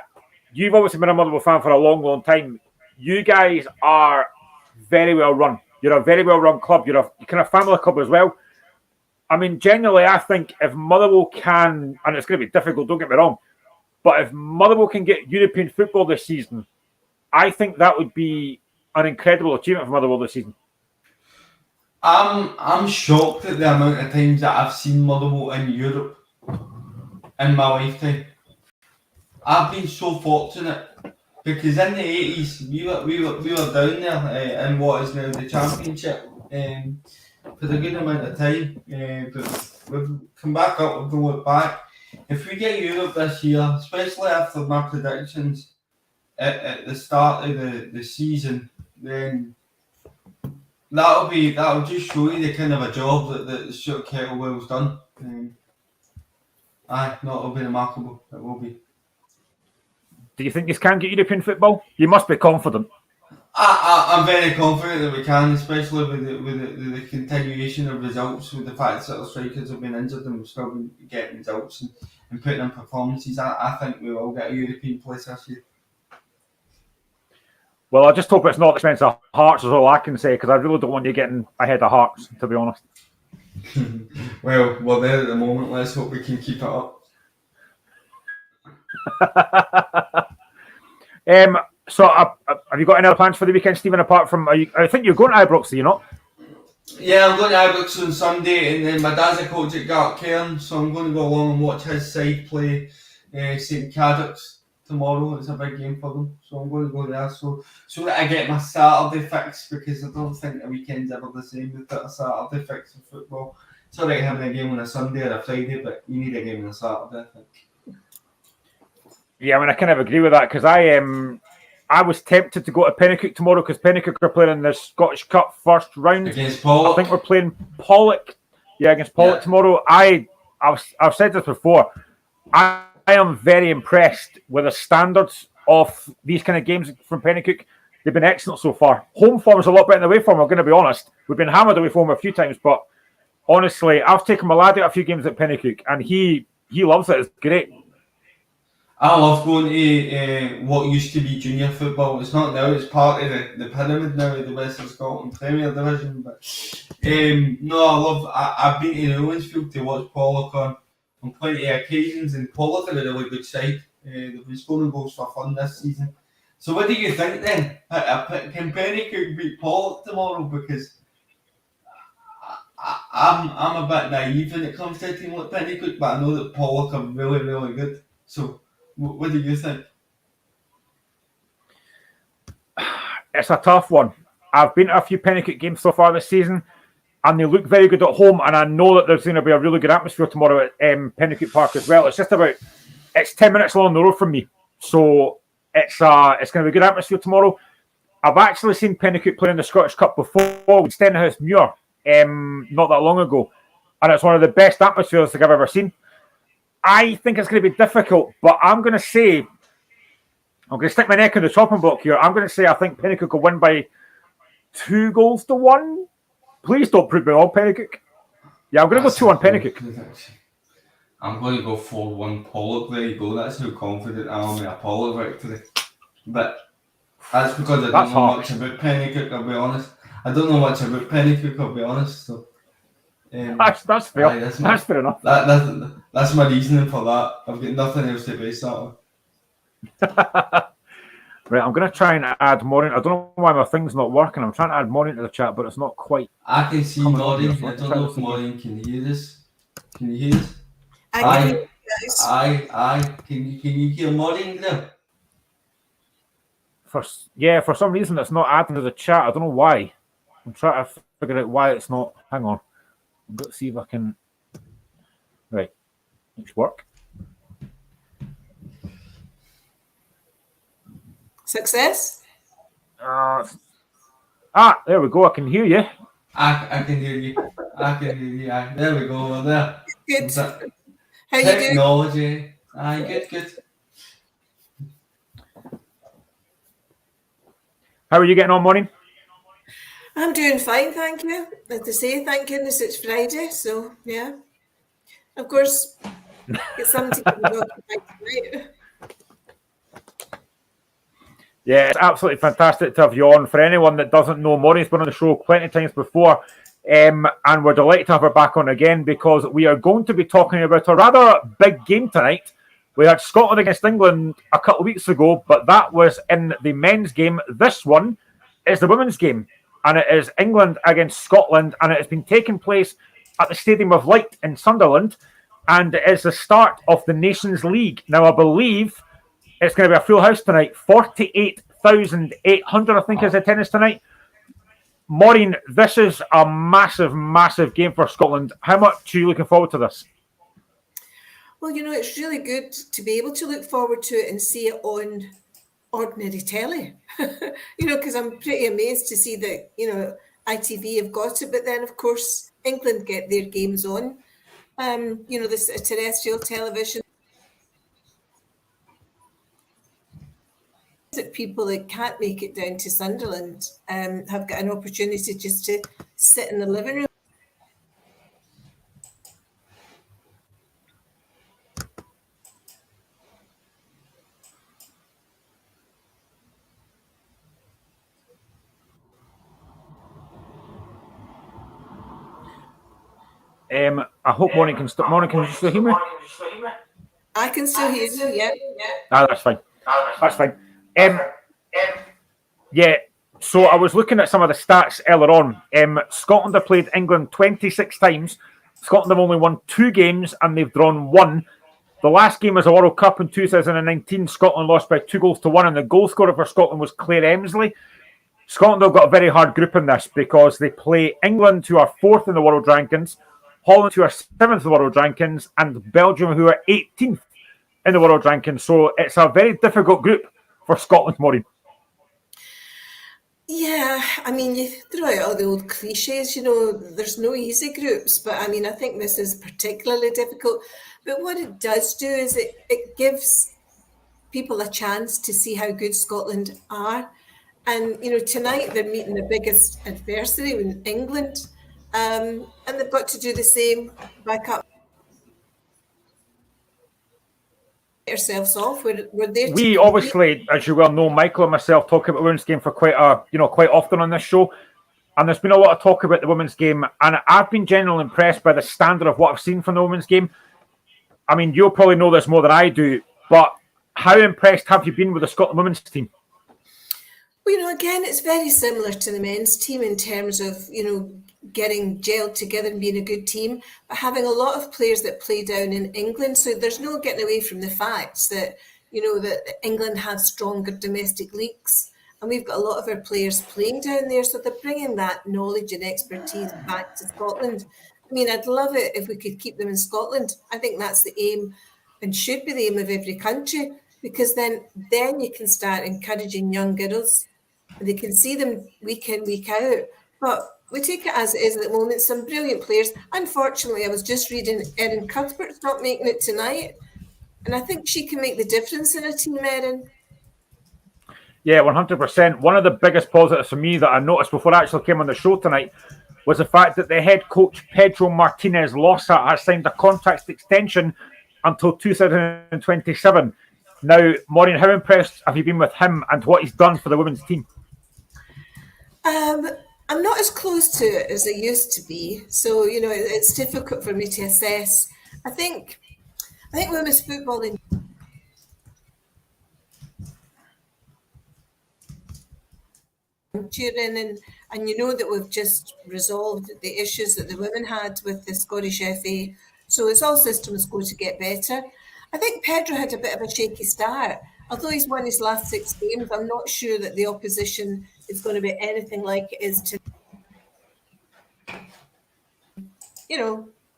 you've obviously been a Motherwell fan for a long, long time. You guys are very well run. You're a very well run club. You're kind of family club as well. I mean, generally, I think if Motherwell can, and it's going to be difficult, don't get me wrong, but if Motherwell can get European football this season, I think that would be an incredible achievement for Motherwell this season. I'm shocked at the amount of times that I've seen Motherwell in Europe in my lifetime. I've been so fortunate because in the 80s we were down there in what is now the Championship for a good amount of time. But we've come back up, we've looked back. If we get Europe this year, especially after my predictions at the start of the season, then that'll just show you the kind of a job that Stuart Kettlewell's done. It'll be remarkable. It will be. Do you think you can get European football? You must be confident. I'm very confident that we can, especially with the continuation of results, with the fact that our strikers have been injured and we've still been getting results and putting in performances. I think we will get a European place this year. Well, I just hope it's not at the expense of Hearts, is all I can say, because I really don't want you getting ahead of Hearts, to be honest. Well, we're there at the moment. Let's hope we can keep it up. So, have you got any other plans for the weekend, Stephen? Apart from, I think you're going to Ibrox, are you not? Yeah, I'm going to Ibrox on Sunday, and then my dad's a coach at Gartcairn, so I'm going to go along and watch his side play St Cadoc's tomorrow. It's a big game for them, so I'm going to go there so that I get my Saturday fix, because I don't think the weekend's ever the same without a Saturday fix in football. It's alright having a game on a Sunday or a Friday, but you need a game on a Saturday, I think. Yeah, I mean, I kind of agree with that, because I was tempted to go to Penicuik tomorrow because Penicuik are playing in the Scottish Cup first round. Against Pollock. I think we're playing Pollock. Yeah, against Pollock tomorrow. I've said this before. I am very impressed with the standards of these kind of games from Penicuik. They've been excellent so far. Home form is a lot better than away form, I'm going to be honest. We've been hammered away from a few times, but honestly, I've taken my lad out a few games at Penicuik, and he loves it. It's great. I love going to what used to be junior football. It's not now, it's part of the pyramid now of the Western Scotland Premier Division. But I've been to Newlandsfield to watch Pollock on plenty of occasions, and Pollock are a really good side. They've been scoring goals for fun this season. So what do you think then? Can Penicuik beat Pollock tomorrow? Because I'm a bit naive when it comes to a team like Penicuik, but I know that Pollock are really, really good. So what do you think? It's a tough one. I've been to a few Penicuik games so far this season, and they look very good at home, and I know that there's going to be a really good atmosphere tomorrow at Penicuik Park as well. It's 10 minutes along the road from me, so it's going to be a good atmosphere tomorrow. I've actually seen Penicuik play in the Scottish Cup before with Stenhouse Muir not that long ago, and it's one of the best atmospheres I've ever seen. I think it's going to be difficult, but I'm going to stick my neck in the chopping block here. I'm going to say I think Penicuik will win by 2-1. Please don't prove me wrong, Penicuik. Yeah, I'm going to go 2-1 Penicuik. I'm going to go 4-1 Pollock. There you go. That's how confident I am in a Pollock victory. But that's because I don't know much about Penicuik, I'll be honest. I don't know much about Penicuik, I'll be honest. So. That's fair. That's fair enough. That's my reasoning for that. I've got nothing else to base that on. Right, I'm going to try and add Maureen. I don't know why my thing's not working. I'm trying to add Maureen to the chat, but it's not quite. I can see Maureen. I don't know if Maureen can hear this. Can you hear this? I can hear you guys. Aye. Can you hear Maureen there? For some reason it's not adding to the chat. I don't know why. I'm trying to figure out why it's not. Hang on. Let's see if I can. Right. Let's work. Success? There we go. I can hear you. I can hear you. I can hear you. Aye. There we go. We're there. Good. What's that? How you doing? Technology. Aye, good. How are you getting on, Maureen? I'm doing fine, thank you. As I say, thank goodness it's Friday, so yeah. Of course, it's something to be occupied tonight. Yeah, it's absolutely fantastic to have you on. For anyone that doesn't know, Maureen's been on the show plenty of times before, and we're delighted to have her back on again because we are going to be talking about a rather big game tonight. We had Scotland against England a couple of weeks ago, but that was in the men's game. This one is the women's game, and it is England against Scotland, and it has been taking place at the Stadium of Light in Sunderland, and it is the start of the Nations League. Now, I believe it's going to be a full house tonight. 48,800, I think, is attendance tonight. Maureen, this is a massive, massive game for Scotland. How much are you looking forward to this? Well, it's really good to be able to look forward to it and see it on ordinary telly. Because I'm pretty amazed to see that, ITV have got it. But then, of course, England get their games on, this terrestrial television. That people that can't make it down to Sunderland have got an opportunity just to sit in the living room. I hope Maureen can stop. Maureen, can you still hear me? I can still hear you, yeah. That's fine. That's fine. Yeah, so I was looking at some of the stats earlier on. Scotland have played England 26 times. Scotland have only won 2 games and they've drawn 1. The last game was a World Cup in 2019. Scotland lost by 2-1, and the goal scorer for Scotland was Claire Emsley. Scotland have got a very hard group in this because they play England, who are 4th in the world rankings, Holland, who are 7th in the world rankings, and Belgium, who are 18th in the world rankings. So it's a very difficult group for Scotland, Maureen. Yeah, you throw out all the old cliches, there's no easy groups, but I think this is particularly difficult. But what it does do is it gives people a chance to see how good Scotland are. And, tonight they're meeting the biggest adversary in England, and they've got to do the same back up. Yourselves off. We obviously, as you well know, Michael and myself talk about the women's game for quite often on this show, and there's been a lot of talk about the women's game, and I've been generally impressed by the standard of what I've seen from the women's game. You'll probably know this more than I do, but how impressed have you been with the Scotland women's team? Well, again, it's very similar to the men's team in terms of, getting gelled together and being a good team, but having a lot of players that play down in England. So there's no getting away from the facts that, that England has stronger domestic leagues. And we've got a lot of our players playing down there. So they're bringing that knowledge and expertise back to Scotland. I'd love it if we could keep them in Scotland. I think that's the aim and should be the aim of every country, because then you can start encouraging young girls. They can see them week in, week out. But we take it as it is at the moment. Some brilliant players. Unfortunately, I was just reading Erin Cuthbert's not making it tonight. And I think she can make the difference in a team, Erin. Yeah, 100%. One of the biggest positives for me that I noticed before I actually came on the show tonight was the fact that the head coach, Pedro Martinez Losa, has signed a contract extension until 2027. Now, Maureen, how impressed have you been with him and what he's done for the women's team? I'm not as close to it as I used to be. So, it's difficult for me to assess. I think women's football in cheering and that we've just resolved the issues that the women had with the Scottish FA. So it's all systems go to get better. I think Pedro had a bit of a shaky start. Although he's won his last 6 games, I'm not sure that the opposition is going to be anything like it is to.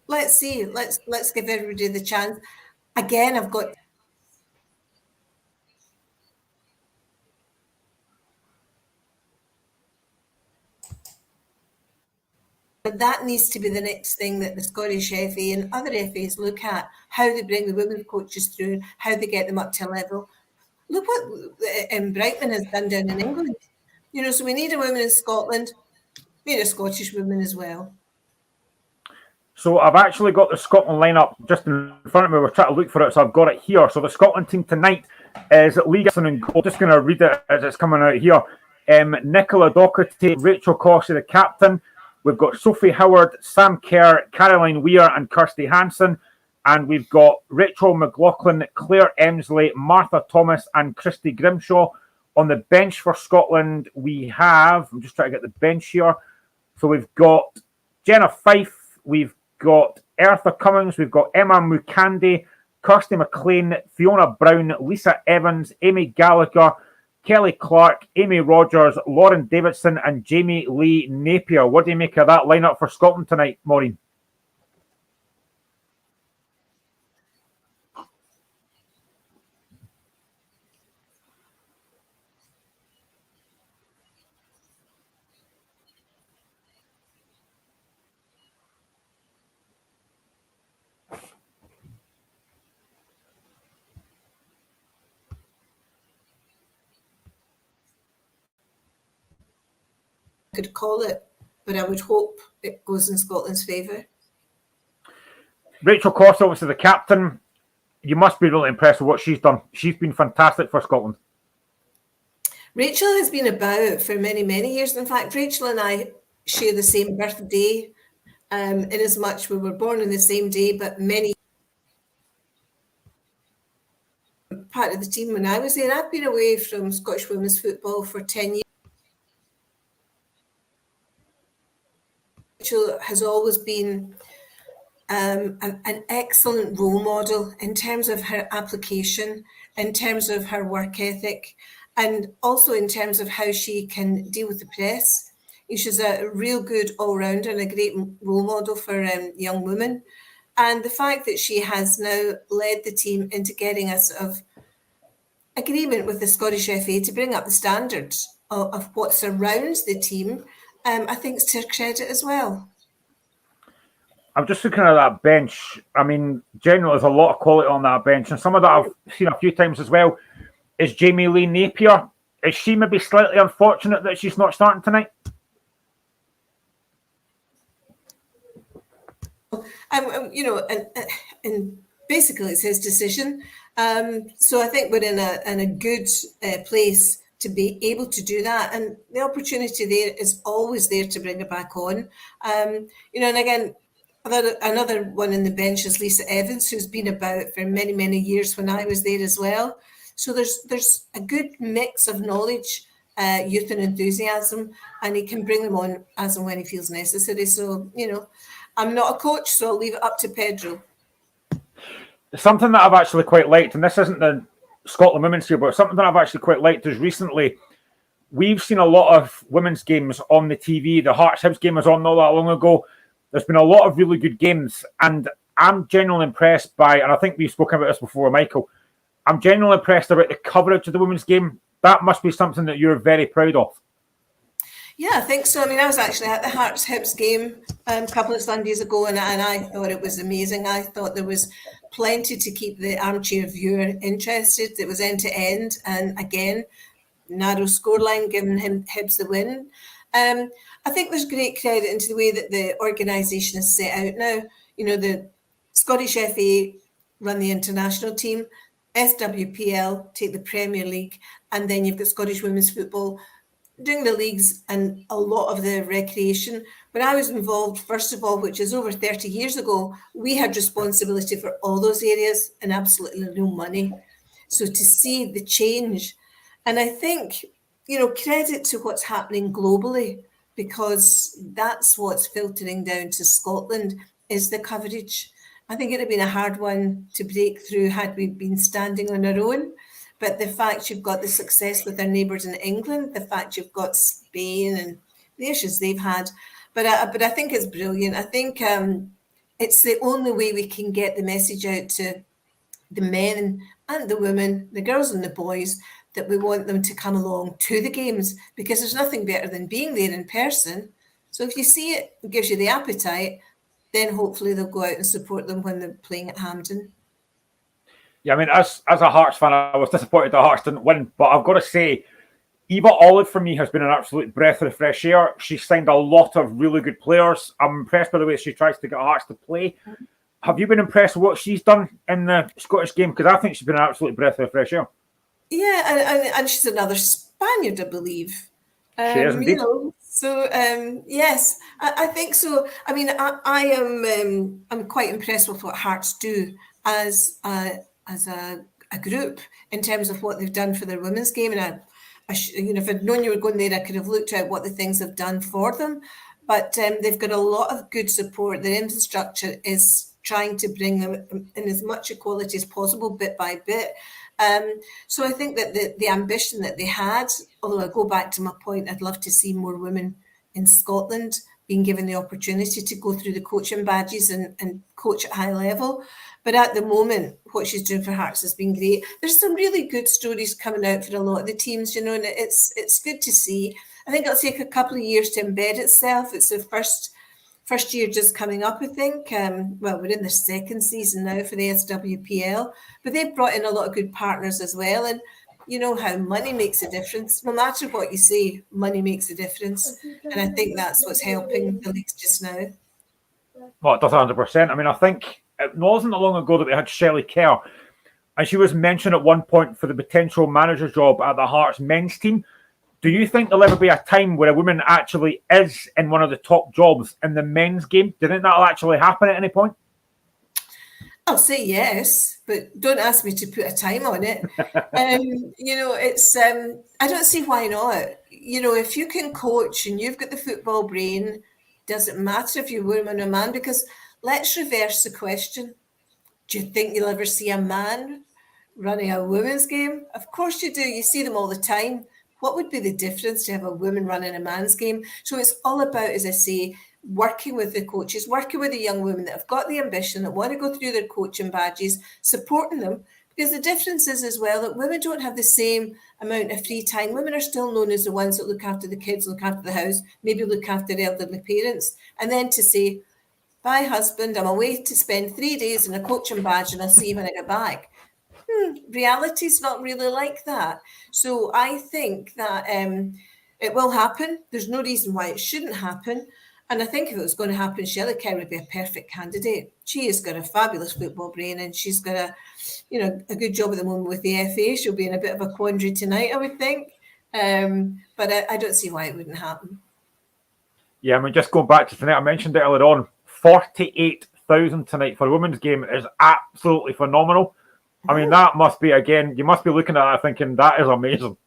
Let's see. Let's give everybody the chance. Again, I've got But that needs to be the next thing that the Scottish FA and other FAs look at, how they bring the women coaches through, how they get them up to level. Look what Brightman has done down in England. So we need a woman in Scotland, we need a Scottish woman as well. So I've actually got the Scotland lineup just in front of me. We're trying to look for it, so I've got it here. So the Scotland team tonight is Lee Gibson in goal. Just going to read it as it's coming out here. Nicola Docherty, Rachel Cossey, the captain. We've got Sophie Howard, Sam Kerr, Caroline Weir, and Kirsty Hansen. And we've got Rachel McLaughlin, Claire Emsley, Martha Thomas, and Christy Grimshaw. On the bench for Scotland, we have, I'm just trying to get the bench here. So we've got Jenna Fife, we've got Eartha Cummings, we've got Emma Mukande, Kirsty McLean, Fiona Brown, Lisa Evans, Amy Gallagher, Kelly Clark, Amy Rogers, Lauren Davidson, and Jamie Lee Napier. What do you make of that lineup for Scotland tonight, Maureen? Could call it, but I would hope it goes in Scotland's favour. Rachel Cossey, obviously the captain. You must be really impressed with what she's done. She's been fantastic for Scotland. Rachel has been about for many, many years. In fact, Rachel and I share the same birthday, in as much we were born on the same day, but many part of the team when I was there. I've been away from Scottish women's football for 10 years. Rachel has always been an excellent role model in terms of her application, in terms of her work ethic, and also in terms of how she can deal with the press. She's a real good all-rounder and a great role model for young women. And the fact that she has now led the team into getting a sort of agreement with the Scottish FA to bring up the standards of what surrounds the team, I think it's to her credit as well. I'm just looking at that bench. I mean, generally, there's a lot of quality on that bench. And some of that I've seen a few times as well is Jamie Lee Napier. Is she maybe slightly unfortunate that she's not starting tonight? And basically it's his decision. So I think we're in a good place to be able to do that, and the opportunity there is always there to bring her back on. And again, another one in the bench is Lisa Evans, who's been about for many, many years when I was there as well. So there's a good mix of knowledge, youth and enthusiasm, and he can bring them on as and when he feels necessary. So, I'm not a coach, so I'll leave it up to Pedro. Something that I've actually quite liked, and this isn't the Scotland women's here, but something that I've actually quite liked is recently we've seen a lot of women's games on the TV. The Hearts Hibs game was on not that long ago. There's been a lot of really good games, and I'm genuinely impressed by, and I think we've spoken about this before, Michael, I'm genuinely impressed about the coverage of the women's game. That must be something that you're very proud of. Yeah, I think so. I mean, I was actually at the Hearts Hibs game a couple of Sundays ago, and I thought it was amazing. I thought there was plenty to keep the armchair viewer interested. It was end to end, and again, narrow scoreline giving Hibs the win. I think there's great credit into the way that the organisation is set out now. The Scottish FA run the international team, SWPL take the Premier League, and then you've got Scottish women's football doing the leagues and a lot of the recreation. When I was involved, first of all, which is over 30 years ago, we had responsibility for all those areas and absolutely no money. So to see the change, and I think, credit to what's happening globally, because that's what's filtering down to Scotland is the coverage. I think it would have been a hard one to break through had we been standing on our own. But the fact you've got the success with our neighbours in England, the fact you've got Spain and the issues they've had, but I think it's brilliant. I think it's the only way we can get the message out to the men and the women, the girls and the boys, that we want them to come along to the games, because there's nothing better than being there in person. So if you see it gives you the appetite, then hopefully they'll go out and support them when they're playing at Hampden. Yeah, I mean, as a Hearts fan, I was disappointed that Hearts didn't win, but I've got to say, Eva Olive for me has been an absolute breath of fresh air. She's signed a lot of really good players. I'm impressed by the way she tries to get Hearts to play. Have you been impressed with what she's done in the Scottish game? Because I think she's been an absolute breath of fresh air. Yeah, and she's another Spaniard, I believe. She is indeed. Yes, I think so. I mean, I'm quite impressed with what Hearts do as a group in terms of what they've done for their women's game. And if I'd known you were going there, I could have looked at what the things have done for them. But they've got a lot of good support. Their infrastructure is trying to bring them in as much equality as possible, bit by bit. So I think that the ambition that they had, although I go back to my point, I'd love to see more women in Scotland being given the opportunity to go through the coaching badges and coach at high level. But at the moment, what she's doing for Hearts has been great. There's some really good stories coming out for a lot of the teams, and it's good to see. I think it'll take a couple of years to embed itself. It's the first year just coming up, I think. We're in the second season now for the SWPL, but they've brought in a lot of good partners as well. And you know how money makes a difference. No matter what you say, money makes a difference. And I think that's what's helping the leagues just now. Well, it does 100%. I mean, I think it wasn't that long ago that we had Shelley Kerr, and she was mentioned at one point for the potential manager job at the Hearts men's team. Do you think there'll ever be a time where a woman actually is in one of the top jobs in the men's game? Do you think that'll actually happen at any point? I'll say yes, but don't ask me to put a time on it. I don't see why not. If you can coach and you've got the football brain, doesn't matter if you're a woman or a man, because let's reverse the question. Do you think you'll ever see a man running a women's game? Of course you do. You see them all the time. What would be the difference to have a woman running a man's game? So it's all about, as I say, working with the coaches, working with the young women that have got the ambition, that want to go through their coaching badges, supporting them. Because the difference is as well that women don't have the same amount of free time. Women are still known as the ones that look after the kids, look after the house, maybe look after elderly parents. And then to say, bye husband, I'm away to spend 3 days in a coaching badge and I'll see you when I get back. Reality's not really like that. So I think that it will happen. There's no reason why it shouldn't happen. And I think if it was going to happen, Shelley Kerr would be a perfect candidate. She has got a fabulous football brain and she's got a good job at the moment with the FA. She'll be in a bit of a quandary tonight, I would think. But I don't see why it wouldn't happen. Yeah, I mean, just going back to tonight, I mentioned it earlier on, 48,000 tonight for a women's game is absolutely phenomenal. I mean, that must be, again, you must be looking at that thinking, that is amazing.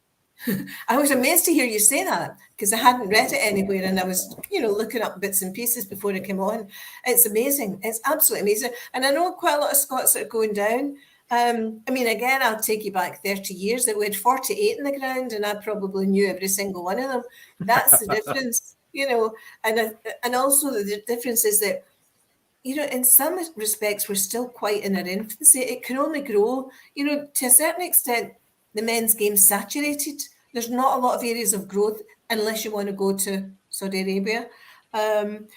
I was amazed to hear you say that because I hadn't read it anywhere and I was, looking up bits and pieces before I came on. It's amazing. It's absolutely amazing. And I know quite a lot of Scots that are going down. Again, I'll take you back 30 years that we had 48 in the ground and I probably knew every single one of them. That's the difference, and also the difference is that, in some respects, we're still quite in our infancy. It can only grow, to a certain extent. The men's game's saturated. There's not a lot of areas of growth unless you want to go to Saudi Arabia.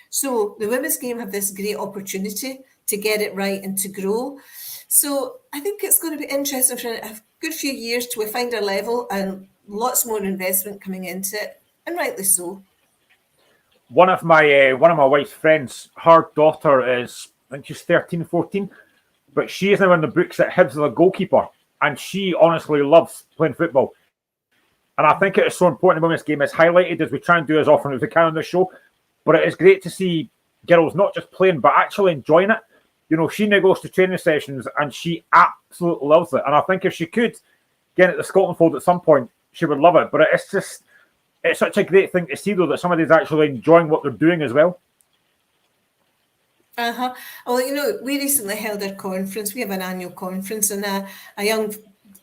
So the women's game have this great opportunity to get it right and to grow. So I think it's going to be interesting for a good few years till we find our level and lots more investment coming into it, and rightly so. One of my wife's friends, her daughter is, I think she's 13, 14, but she is now in the books at Hibs as a goalkeeper. And she honestly loves playing football. And I think it is so important in the women's game. It's highlighted as we try and do as often as we can on the show. But it is great to see girls not just playing, but actually enjoying it. She now goes to training sessions and she absolutely loves it. And I think if she could get at the Scotland fold at some point, she would love it. But it's such a great thing to see, though, that somebody's actually enjoying what they're doing as well. Well, we recently held our conference. We have an annual conference, and a young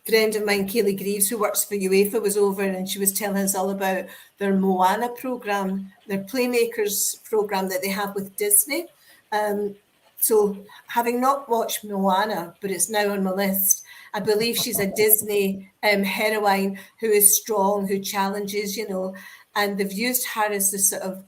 friend of mine, Kaylee Greaves, who works for UEFA, was over, and she was telling us all about their Moana program, their Playmakers program that they have with Disney. So, having not watched Moana, but it's now on my list, I believe she's a Disney heroine who is strong, who challenges, and they've used her as the sort of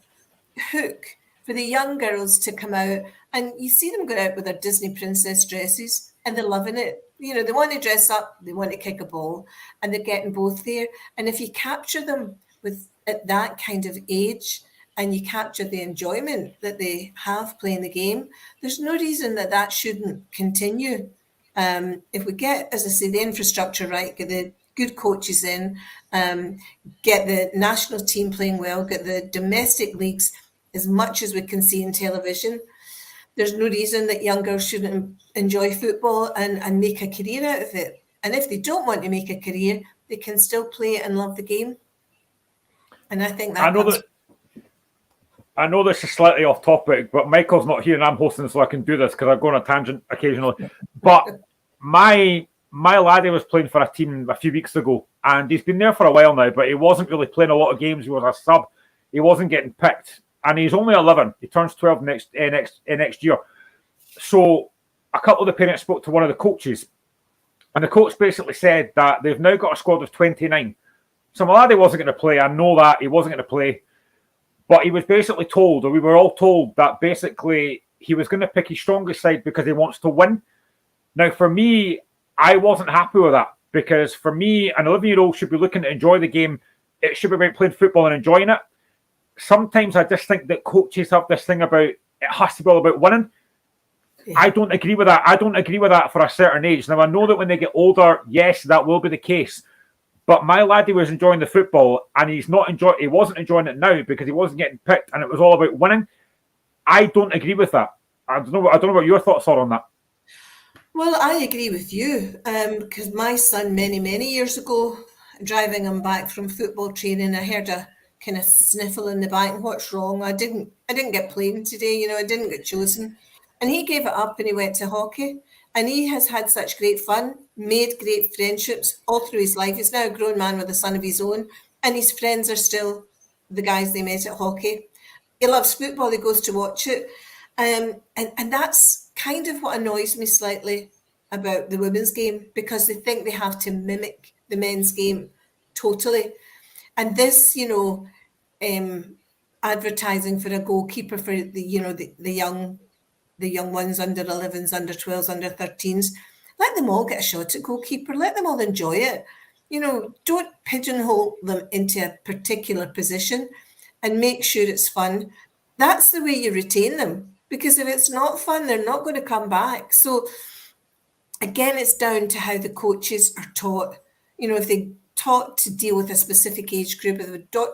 hook for the young girls to come out, and you see them go out with their Disney princess dresses and they're loving it. You know, they want to dress up, they want to kick a ball, and they're getting both there. And if you capture them at that kind of age, and you capture the enjoyment that they have playing the game, there's no reason that shouldn't continue. If we get, as I say, the infrastructure right, get the good coaches in, get the national team playing well, get the domestic leagues as much as we can see in television, there's no reason that young girls shouldn't enjoy football and make a career out of it. And if they don't want to make a career, they can still play it and love the game. And I think that I know this is slightly off topic, but Michael's not here and I'm hosting, so I can do this because I go on a tangent occasionally. But my laddie was playing for a team a few weeks ago, and he's been there for a while now, but he wasn't really playing a lot of games. He was a sub. He wasn't getting picked, and he's only 11. He turns 12 next year. So a couple of the parents spoke to one of the coaches, and the coach basically said that they've now got a squad of 29. So my laddie wasn't going to play. I know that he wasn't going to play. But he was basically told, or we were all told, that basically he was going to pick his strongest side because he wants to win. Now, for me, I wasn't happy with that, because for me, an 11-year-old should be looking to enjoy the game. It should be about playing football and enjoying it. Sometimes I just think that coaches have this thing about it has to be all about winning. Yeah. I don't agree with that. I don't agree with that for a certain age. Now, I know that when they get older, yes, that will be the case. But my laddie was enjoying the football, and he wasn't enjoying it now because he wasn't getting picked, and it was all about winning. I don't agree with that. I don't know what your thoughts are on that. Well, I agree with you, because my son many years ago, driving him back from football training, I heard a kind of sniffle in the back. What's wrong? I didn't get playing today. I didn't get chosen, and he gave it up and he went to hockey. And he has had such great fun, made great friendships all through his life. He's now a grown man with a son of his own, and his friends are still the guys they met at hockey. He loves football. He goes to watch it. And that's kind of what annoys me slightly about the women's game, because they think they have to mimic the men's game totally. And this, advertising for a goalkeeper for the young ones, under 11s, under 12s, under 13s, let them all get a shot at goalkeeper. Let them all enjoy it. Don't pigeonhole them into a particular position, and make sure it's fun. That's the way you retain them, because if it's not fun, they're not going to come back. So again, it's down to how the coaches are taught. If they taught to deal with a specific age group, if they're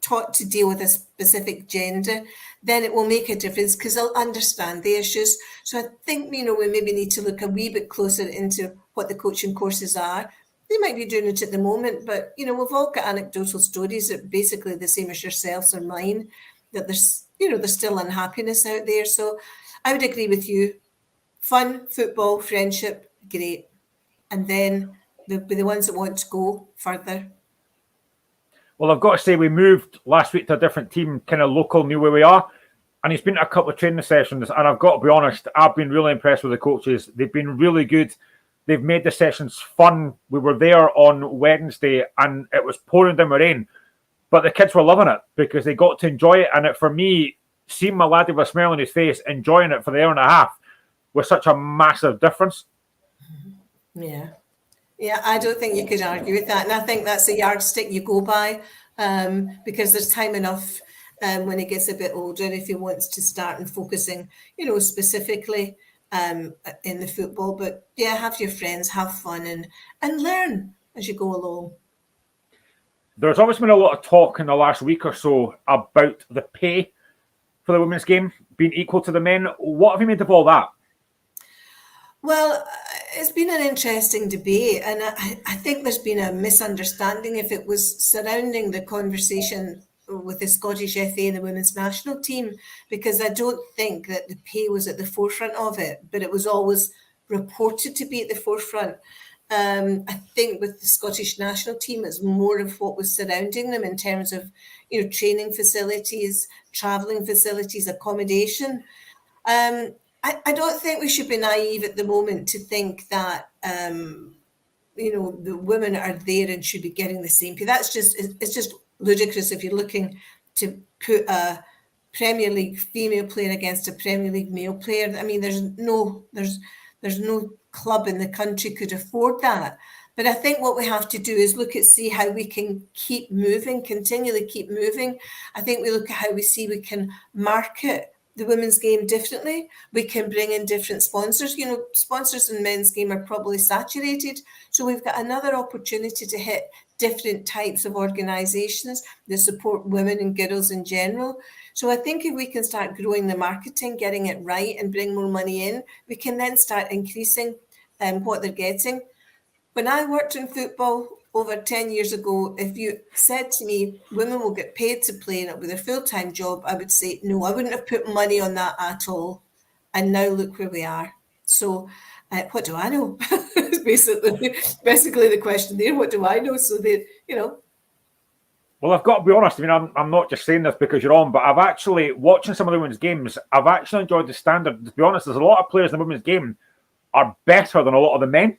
taught to deal with a specific gender, then it will make a difference, because they'll understand the issues. So I think, we maybe need to look a wee bit closer into what the coaching courses are. They might be doing it at the moment, but, we've all got anecdotal stories that basically the same as yourselves or mine, that there's still unhappiness out there. So I would agree with you. Fun, football, friendship, great. And then there'll be the ones that want to go further. Well, I've got to say, we moved last week to a different team, kind of local, knew where we are. And he's been to a couple of training sessions. And I've got to be honest, I've been really impressed with the coaches. They've been really good. They've made the sessions fun. We were there on Wednesday and it was pouring down rain. But the kids were loving it because they got to enjoy it. And for me, seeing my laddie with a smile on his face, enjoying it for the hour and a half, was such a massive difference. Yeah. Yeah, I don't think you could argue with that. And I think that's a yardstick you go by, because there's time enough when he gets a bit older, if he wants to start and focusing, specifically in the football. But yeah, have your friends, have fun and learn as you go along. There's always been a lot of talk in the last week or so about the pay for the women's game being equal to the men. What have you made of all that? Well, it's been an interesting debate, and I think there's been a misunderstanding if it was surrounding the conversation with the Scottish FA and the women's national team, because I don't think that the pay was at the forefront of it, but it was always reported to be at the forefront. I think with the Scottish national team, it's more of what was surrounding them in terms of, training facilities, travelling facilities, accommodation. I don't think we should be naive at the moment to think that, the women are there and should be getting the same pay. It's just ludicrous if you're looking to put a Premier League female player against a Premier League male player. I mean, there's no club in the country could afford that. But I think what we have to do is see how we can keep moving, continually keep moving. I think we look at how we can market the women's game differently. We can bring in different sponsors. Sponsors in men's game are probably saturated. So we've got another opportunity to hit different types of organisations that support women and girls in general. So I think if we can start growing the marketing, getting it right and bring more money in, we can then start increasing what they're getting. When I worked in football over 10 years ago, if you said to me, women will get paid to play and it'll be their full-time job, I would say, no, I wouldn't have put money on that at all. And now look where we are. So what do I know? basically the question there, what do I know? So Well, I've got to be honest. I mean, I'm not just saying this because you're on, but I've actually, watching some of the women's games, I've actually enjoyed the standard. To be honest, there's a lot of players in the women's game are better than a lot of the men.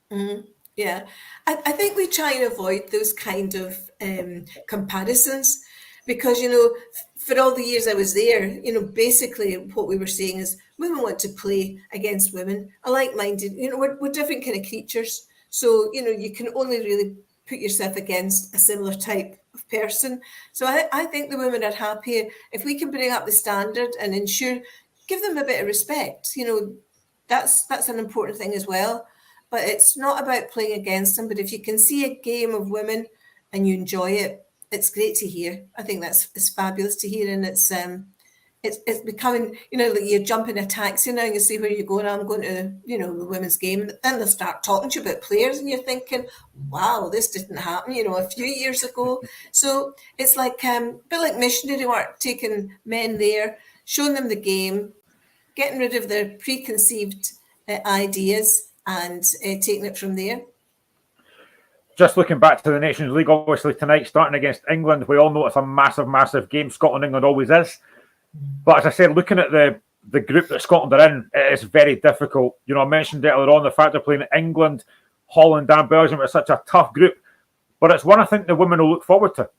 Mm-hmm. Yeah, I think we try and avoid those kind of comparisons because, for all the years I was there, basically what we were saying is women want to play against women, a like-minded, we're different kind of creatures. So, you can only really put yourself against a similar type of person. So I think the women are happier if we can bring up the standard and give them a bit of respect. That's an important thing as well. But it's not about playing against them. But if you can see a game of women and you enjoy it, it's great to hear. I think it's fabulous to hear, and it's becoming, like you jump in a taxi now and you see where you're going. I'm going to, the women's game, and then they'll start talking to you about players, and you're thinking, wow, this didn't happen, a few years ago. So it's like a bit like missionary work, taking men there, showing them the game, getting rid of their preconceived ideas, and taking it from there. Just looking back to the Nations League, obviously tonight, starting against England, we all know it's a massive, massive game. Scotland-England always is. But as I said, looking at the group that Scotland are in, it is very difficult. I mentioned earlier on the fact they're playing England, Holland and Belgium. It's such a tough group. But it's one I think the women will look forward to.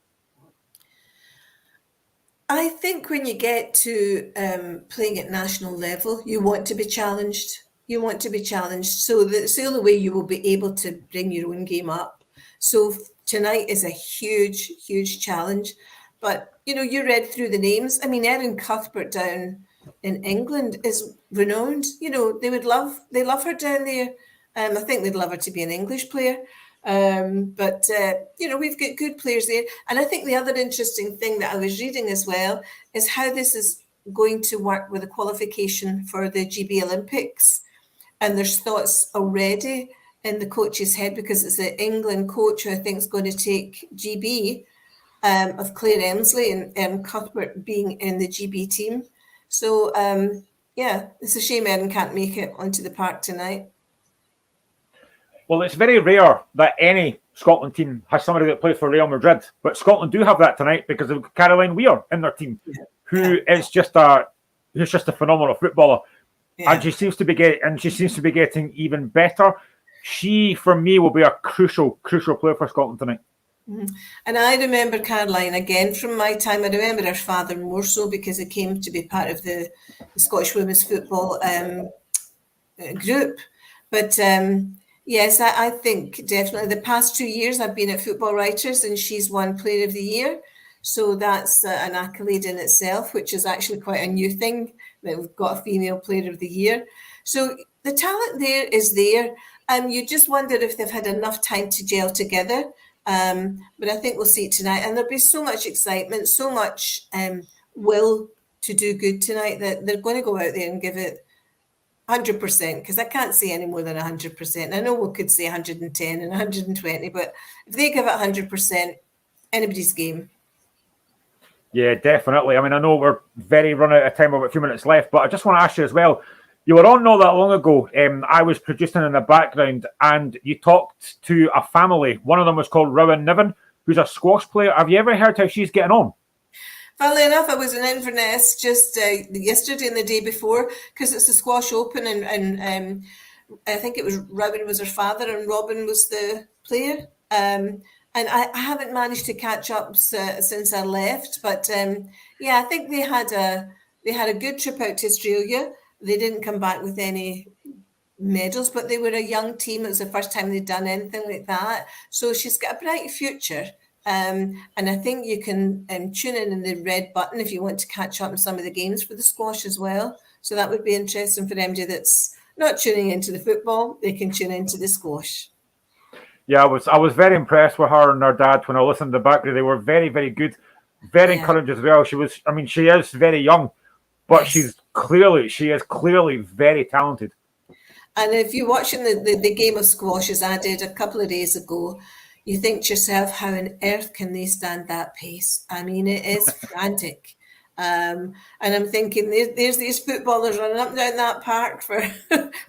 I think when you get to playing at national level, you want to be challenged. So that's the only way you will be able to bring your own game up. So tonight is a huge, huge challenge. But, you read through the names. I mean, Erin Cuthbert down in England is renowned. They love her down there. I think they'd love her to be an English player. But we've got good players there. And I think the other interesting thing that I was reading as well is how this is going to work with the qualification for the GB Olympics. And there's thoughts already in the coach's head, because it's the England coach who I think is going to take GB, of Claire Emsley and Cuthbert being in the GB team. So, it's a shame Erin can't make it onto the park tonight. Well, it's very rare that any Scotland team has somebody that plays for Real Madrid, but Scotland do have that tonight because of Caroline Weir in their team, who is just a phenomenal footballer. Yeah. And she seems to be getting even better. She, for me, will be a crucial player for Scotland tonight. Mm-hmm. And I remember Caroline again from my time. I remember her father more so because it came to be part of the Scottish women's football group. But yes, I think definitely the past 2 years I've been at Football Writers and she's won Player of the Year. So that's an accolade in itself, which is actually quite a new thing, that we've got a female Player of the Year. So the talent there is there. You just wonder if they've had enough time to gel together. But I think we'll see it tonight. And there'll be so much excitement, so much will to do good tonight that they're going to go out there and give it 100%, because I can't say any more than 100%. I know we could say 110 and 120, but if they give it 100%, anybody's game. Yeah, definitely. I mean, I know we're very run out of time, about a few minutes left, but I just want to ask you as well. You were on not that long ago. I was producing in the background, and you talked to a family. One of them was called Rowan Niven, who's a squash player. Have you ever heard how she's getting on? Funnily enough, I was in Inverness just yesterday and the day before, because it's the Squash Open, and I think it was Rowan was her father and Robin was the player. And And I haven't managed to catch up since I left, but I think they had a good trip out to Australia. They didn't come back with any medals, but they were a young team. It was the first time they'd done anything like that. So she's got a bright future. And I think you can tune in the red button if you want to catch up on some of the games for the squash as well. So that would be interesting for MJ that's not tuning into the football. They can tune into the squash. Yeah, I was very impressed with her and her dad when I listened to the background. They were very, very good, very encouraging as well. She is very young, but she is clearly very talented. And if you're watching the game of squash as I did a couple of days ago, you think to yourself, how on earth can they stand that pace? I mean, it is frantic. And I'm thinking, there's these footballers running up and down that park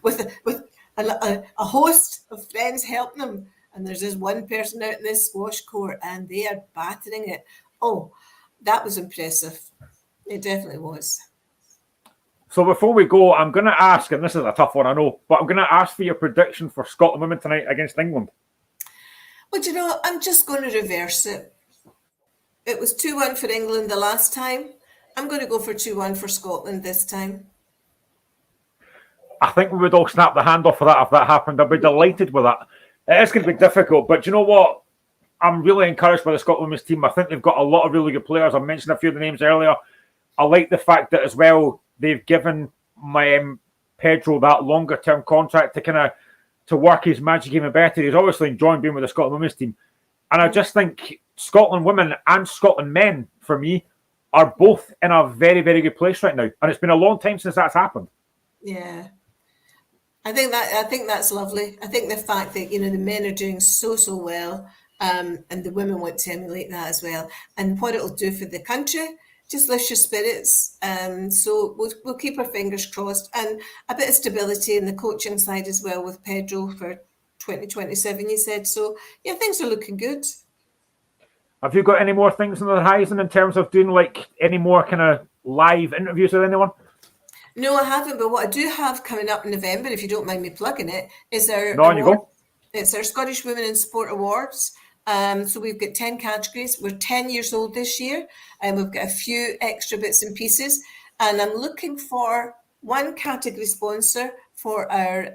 with a host of friends helping them. And there's this one person out in this squash court and they are battering it. Oh, that was impressive. It definitely was. So before we go, I'm going to ask, and this is a tough one, I know, but I'm going to ask for your prediction for Scotland women tonight against England. Well, I'm just going to reverse it. It was 2-1 for England the last time. I'm going to go for 2-1 for Scotland this time. I think we would all snap the hand off for that if that happened. I'd be delighted with that. It is going to be difficult, but you know what? I'm really encouraged by the Scotland women's team. I think they've got a lot of really good players. I mentioned a few of the names earlier. I like the fact that as well they've given Pedro that longer-term contract to work his magic even better. He's obviously enjoying being with the Scotland women's team. And I just think Scotland women and Scotland men, for me, are both in a very, very good place right now. And it's been a long time since that's happened. Yeah. I think that's lovely. I think the fact that, the men are doing so well, and the women want to emulate that as well. And what it'll do for the country, just lifts your spirits. So we'll keep our fingers crossed. And a bit of stability in the coaching side as well with Pedro for 2027, you said. So, yeah, things are looking good. Have you got any more things on the horizon in terms of doing any more kind of live interviews with anyone? No, I haven't. But what I do have coming up in November, if you don't mind me plugging it, is our It's our Scottish Women in Sport Awards. So we've got 10 categories. We're 10 years old this year, and we've got a few extra bits and pieces. And I'm looking for one category sponsor for our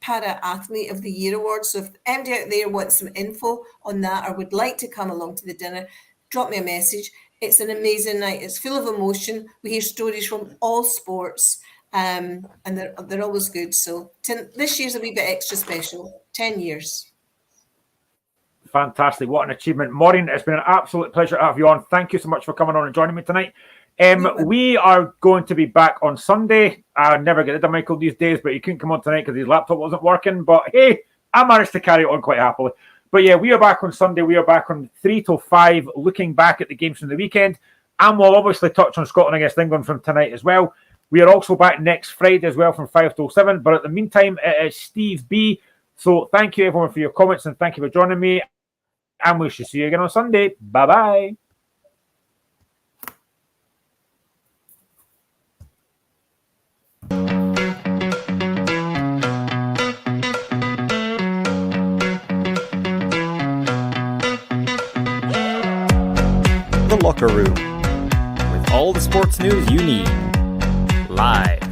Para Athlete of the Year Award. So if anybody out there wants some info on that or would like to come along to the dinner, drop me a message. It's an amazing night. It's full of emotion. We hear stories from all sports, and they're always good. So this year's a wee bit extra special. 10 years. Fantastic. What an achievement. Maureen, it's been an absolute pleasure to have you on. Thank you so much for coming on and joining me tonight. We are going to be back on Sunday. I never get rid of Michael these days, but he couldn't come on tonight because his laptop wasn't working. But hey, I managed to carry it on quite happily. But yeah, we are back on Sunday. We are back on 3 till 5, looking back at the games from the weekend. And we'll obviously touch on Scotland against England from tonight as well. We are also back next Friday as well from 5 till 7. But at the meantime, it is Steve B. So thank you everyone for your comments and thank you for joining me. And we shall see you again on Sunday. Bye-bye. The Locker Room, with all the sports news you need, live.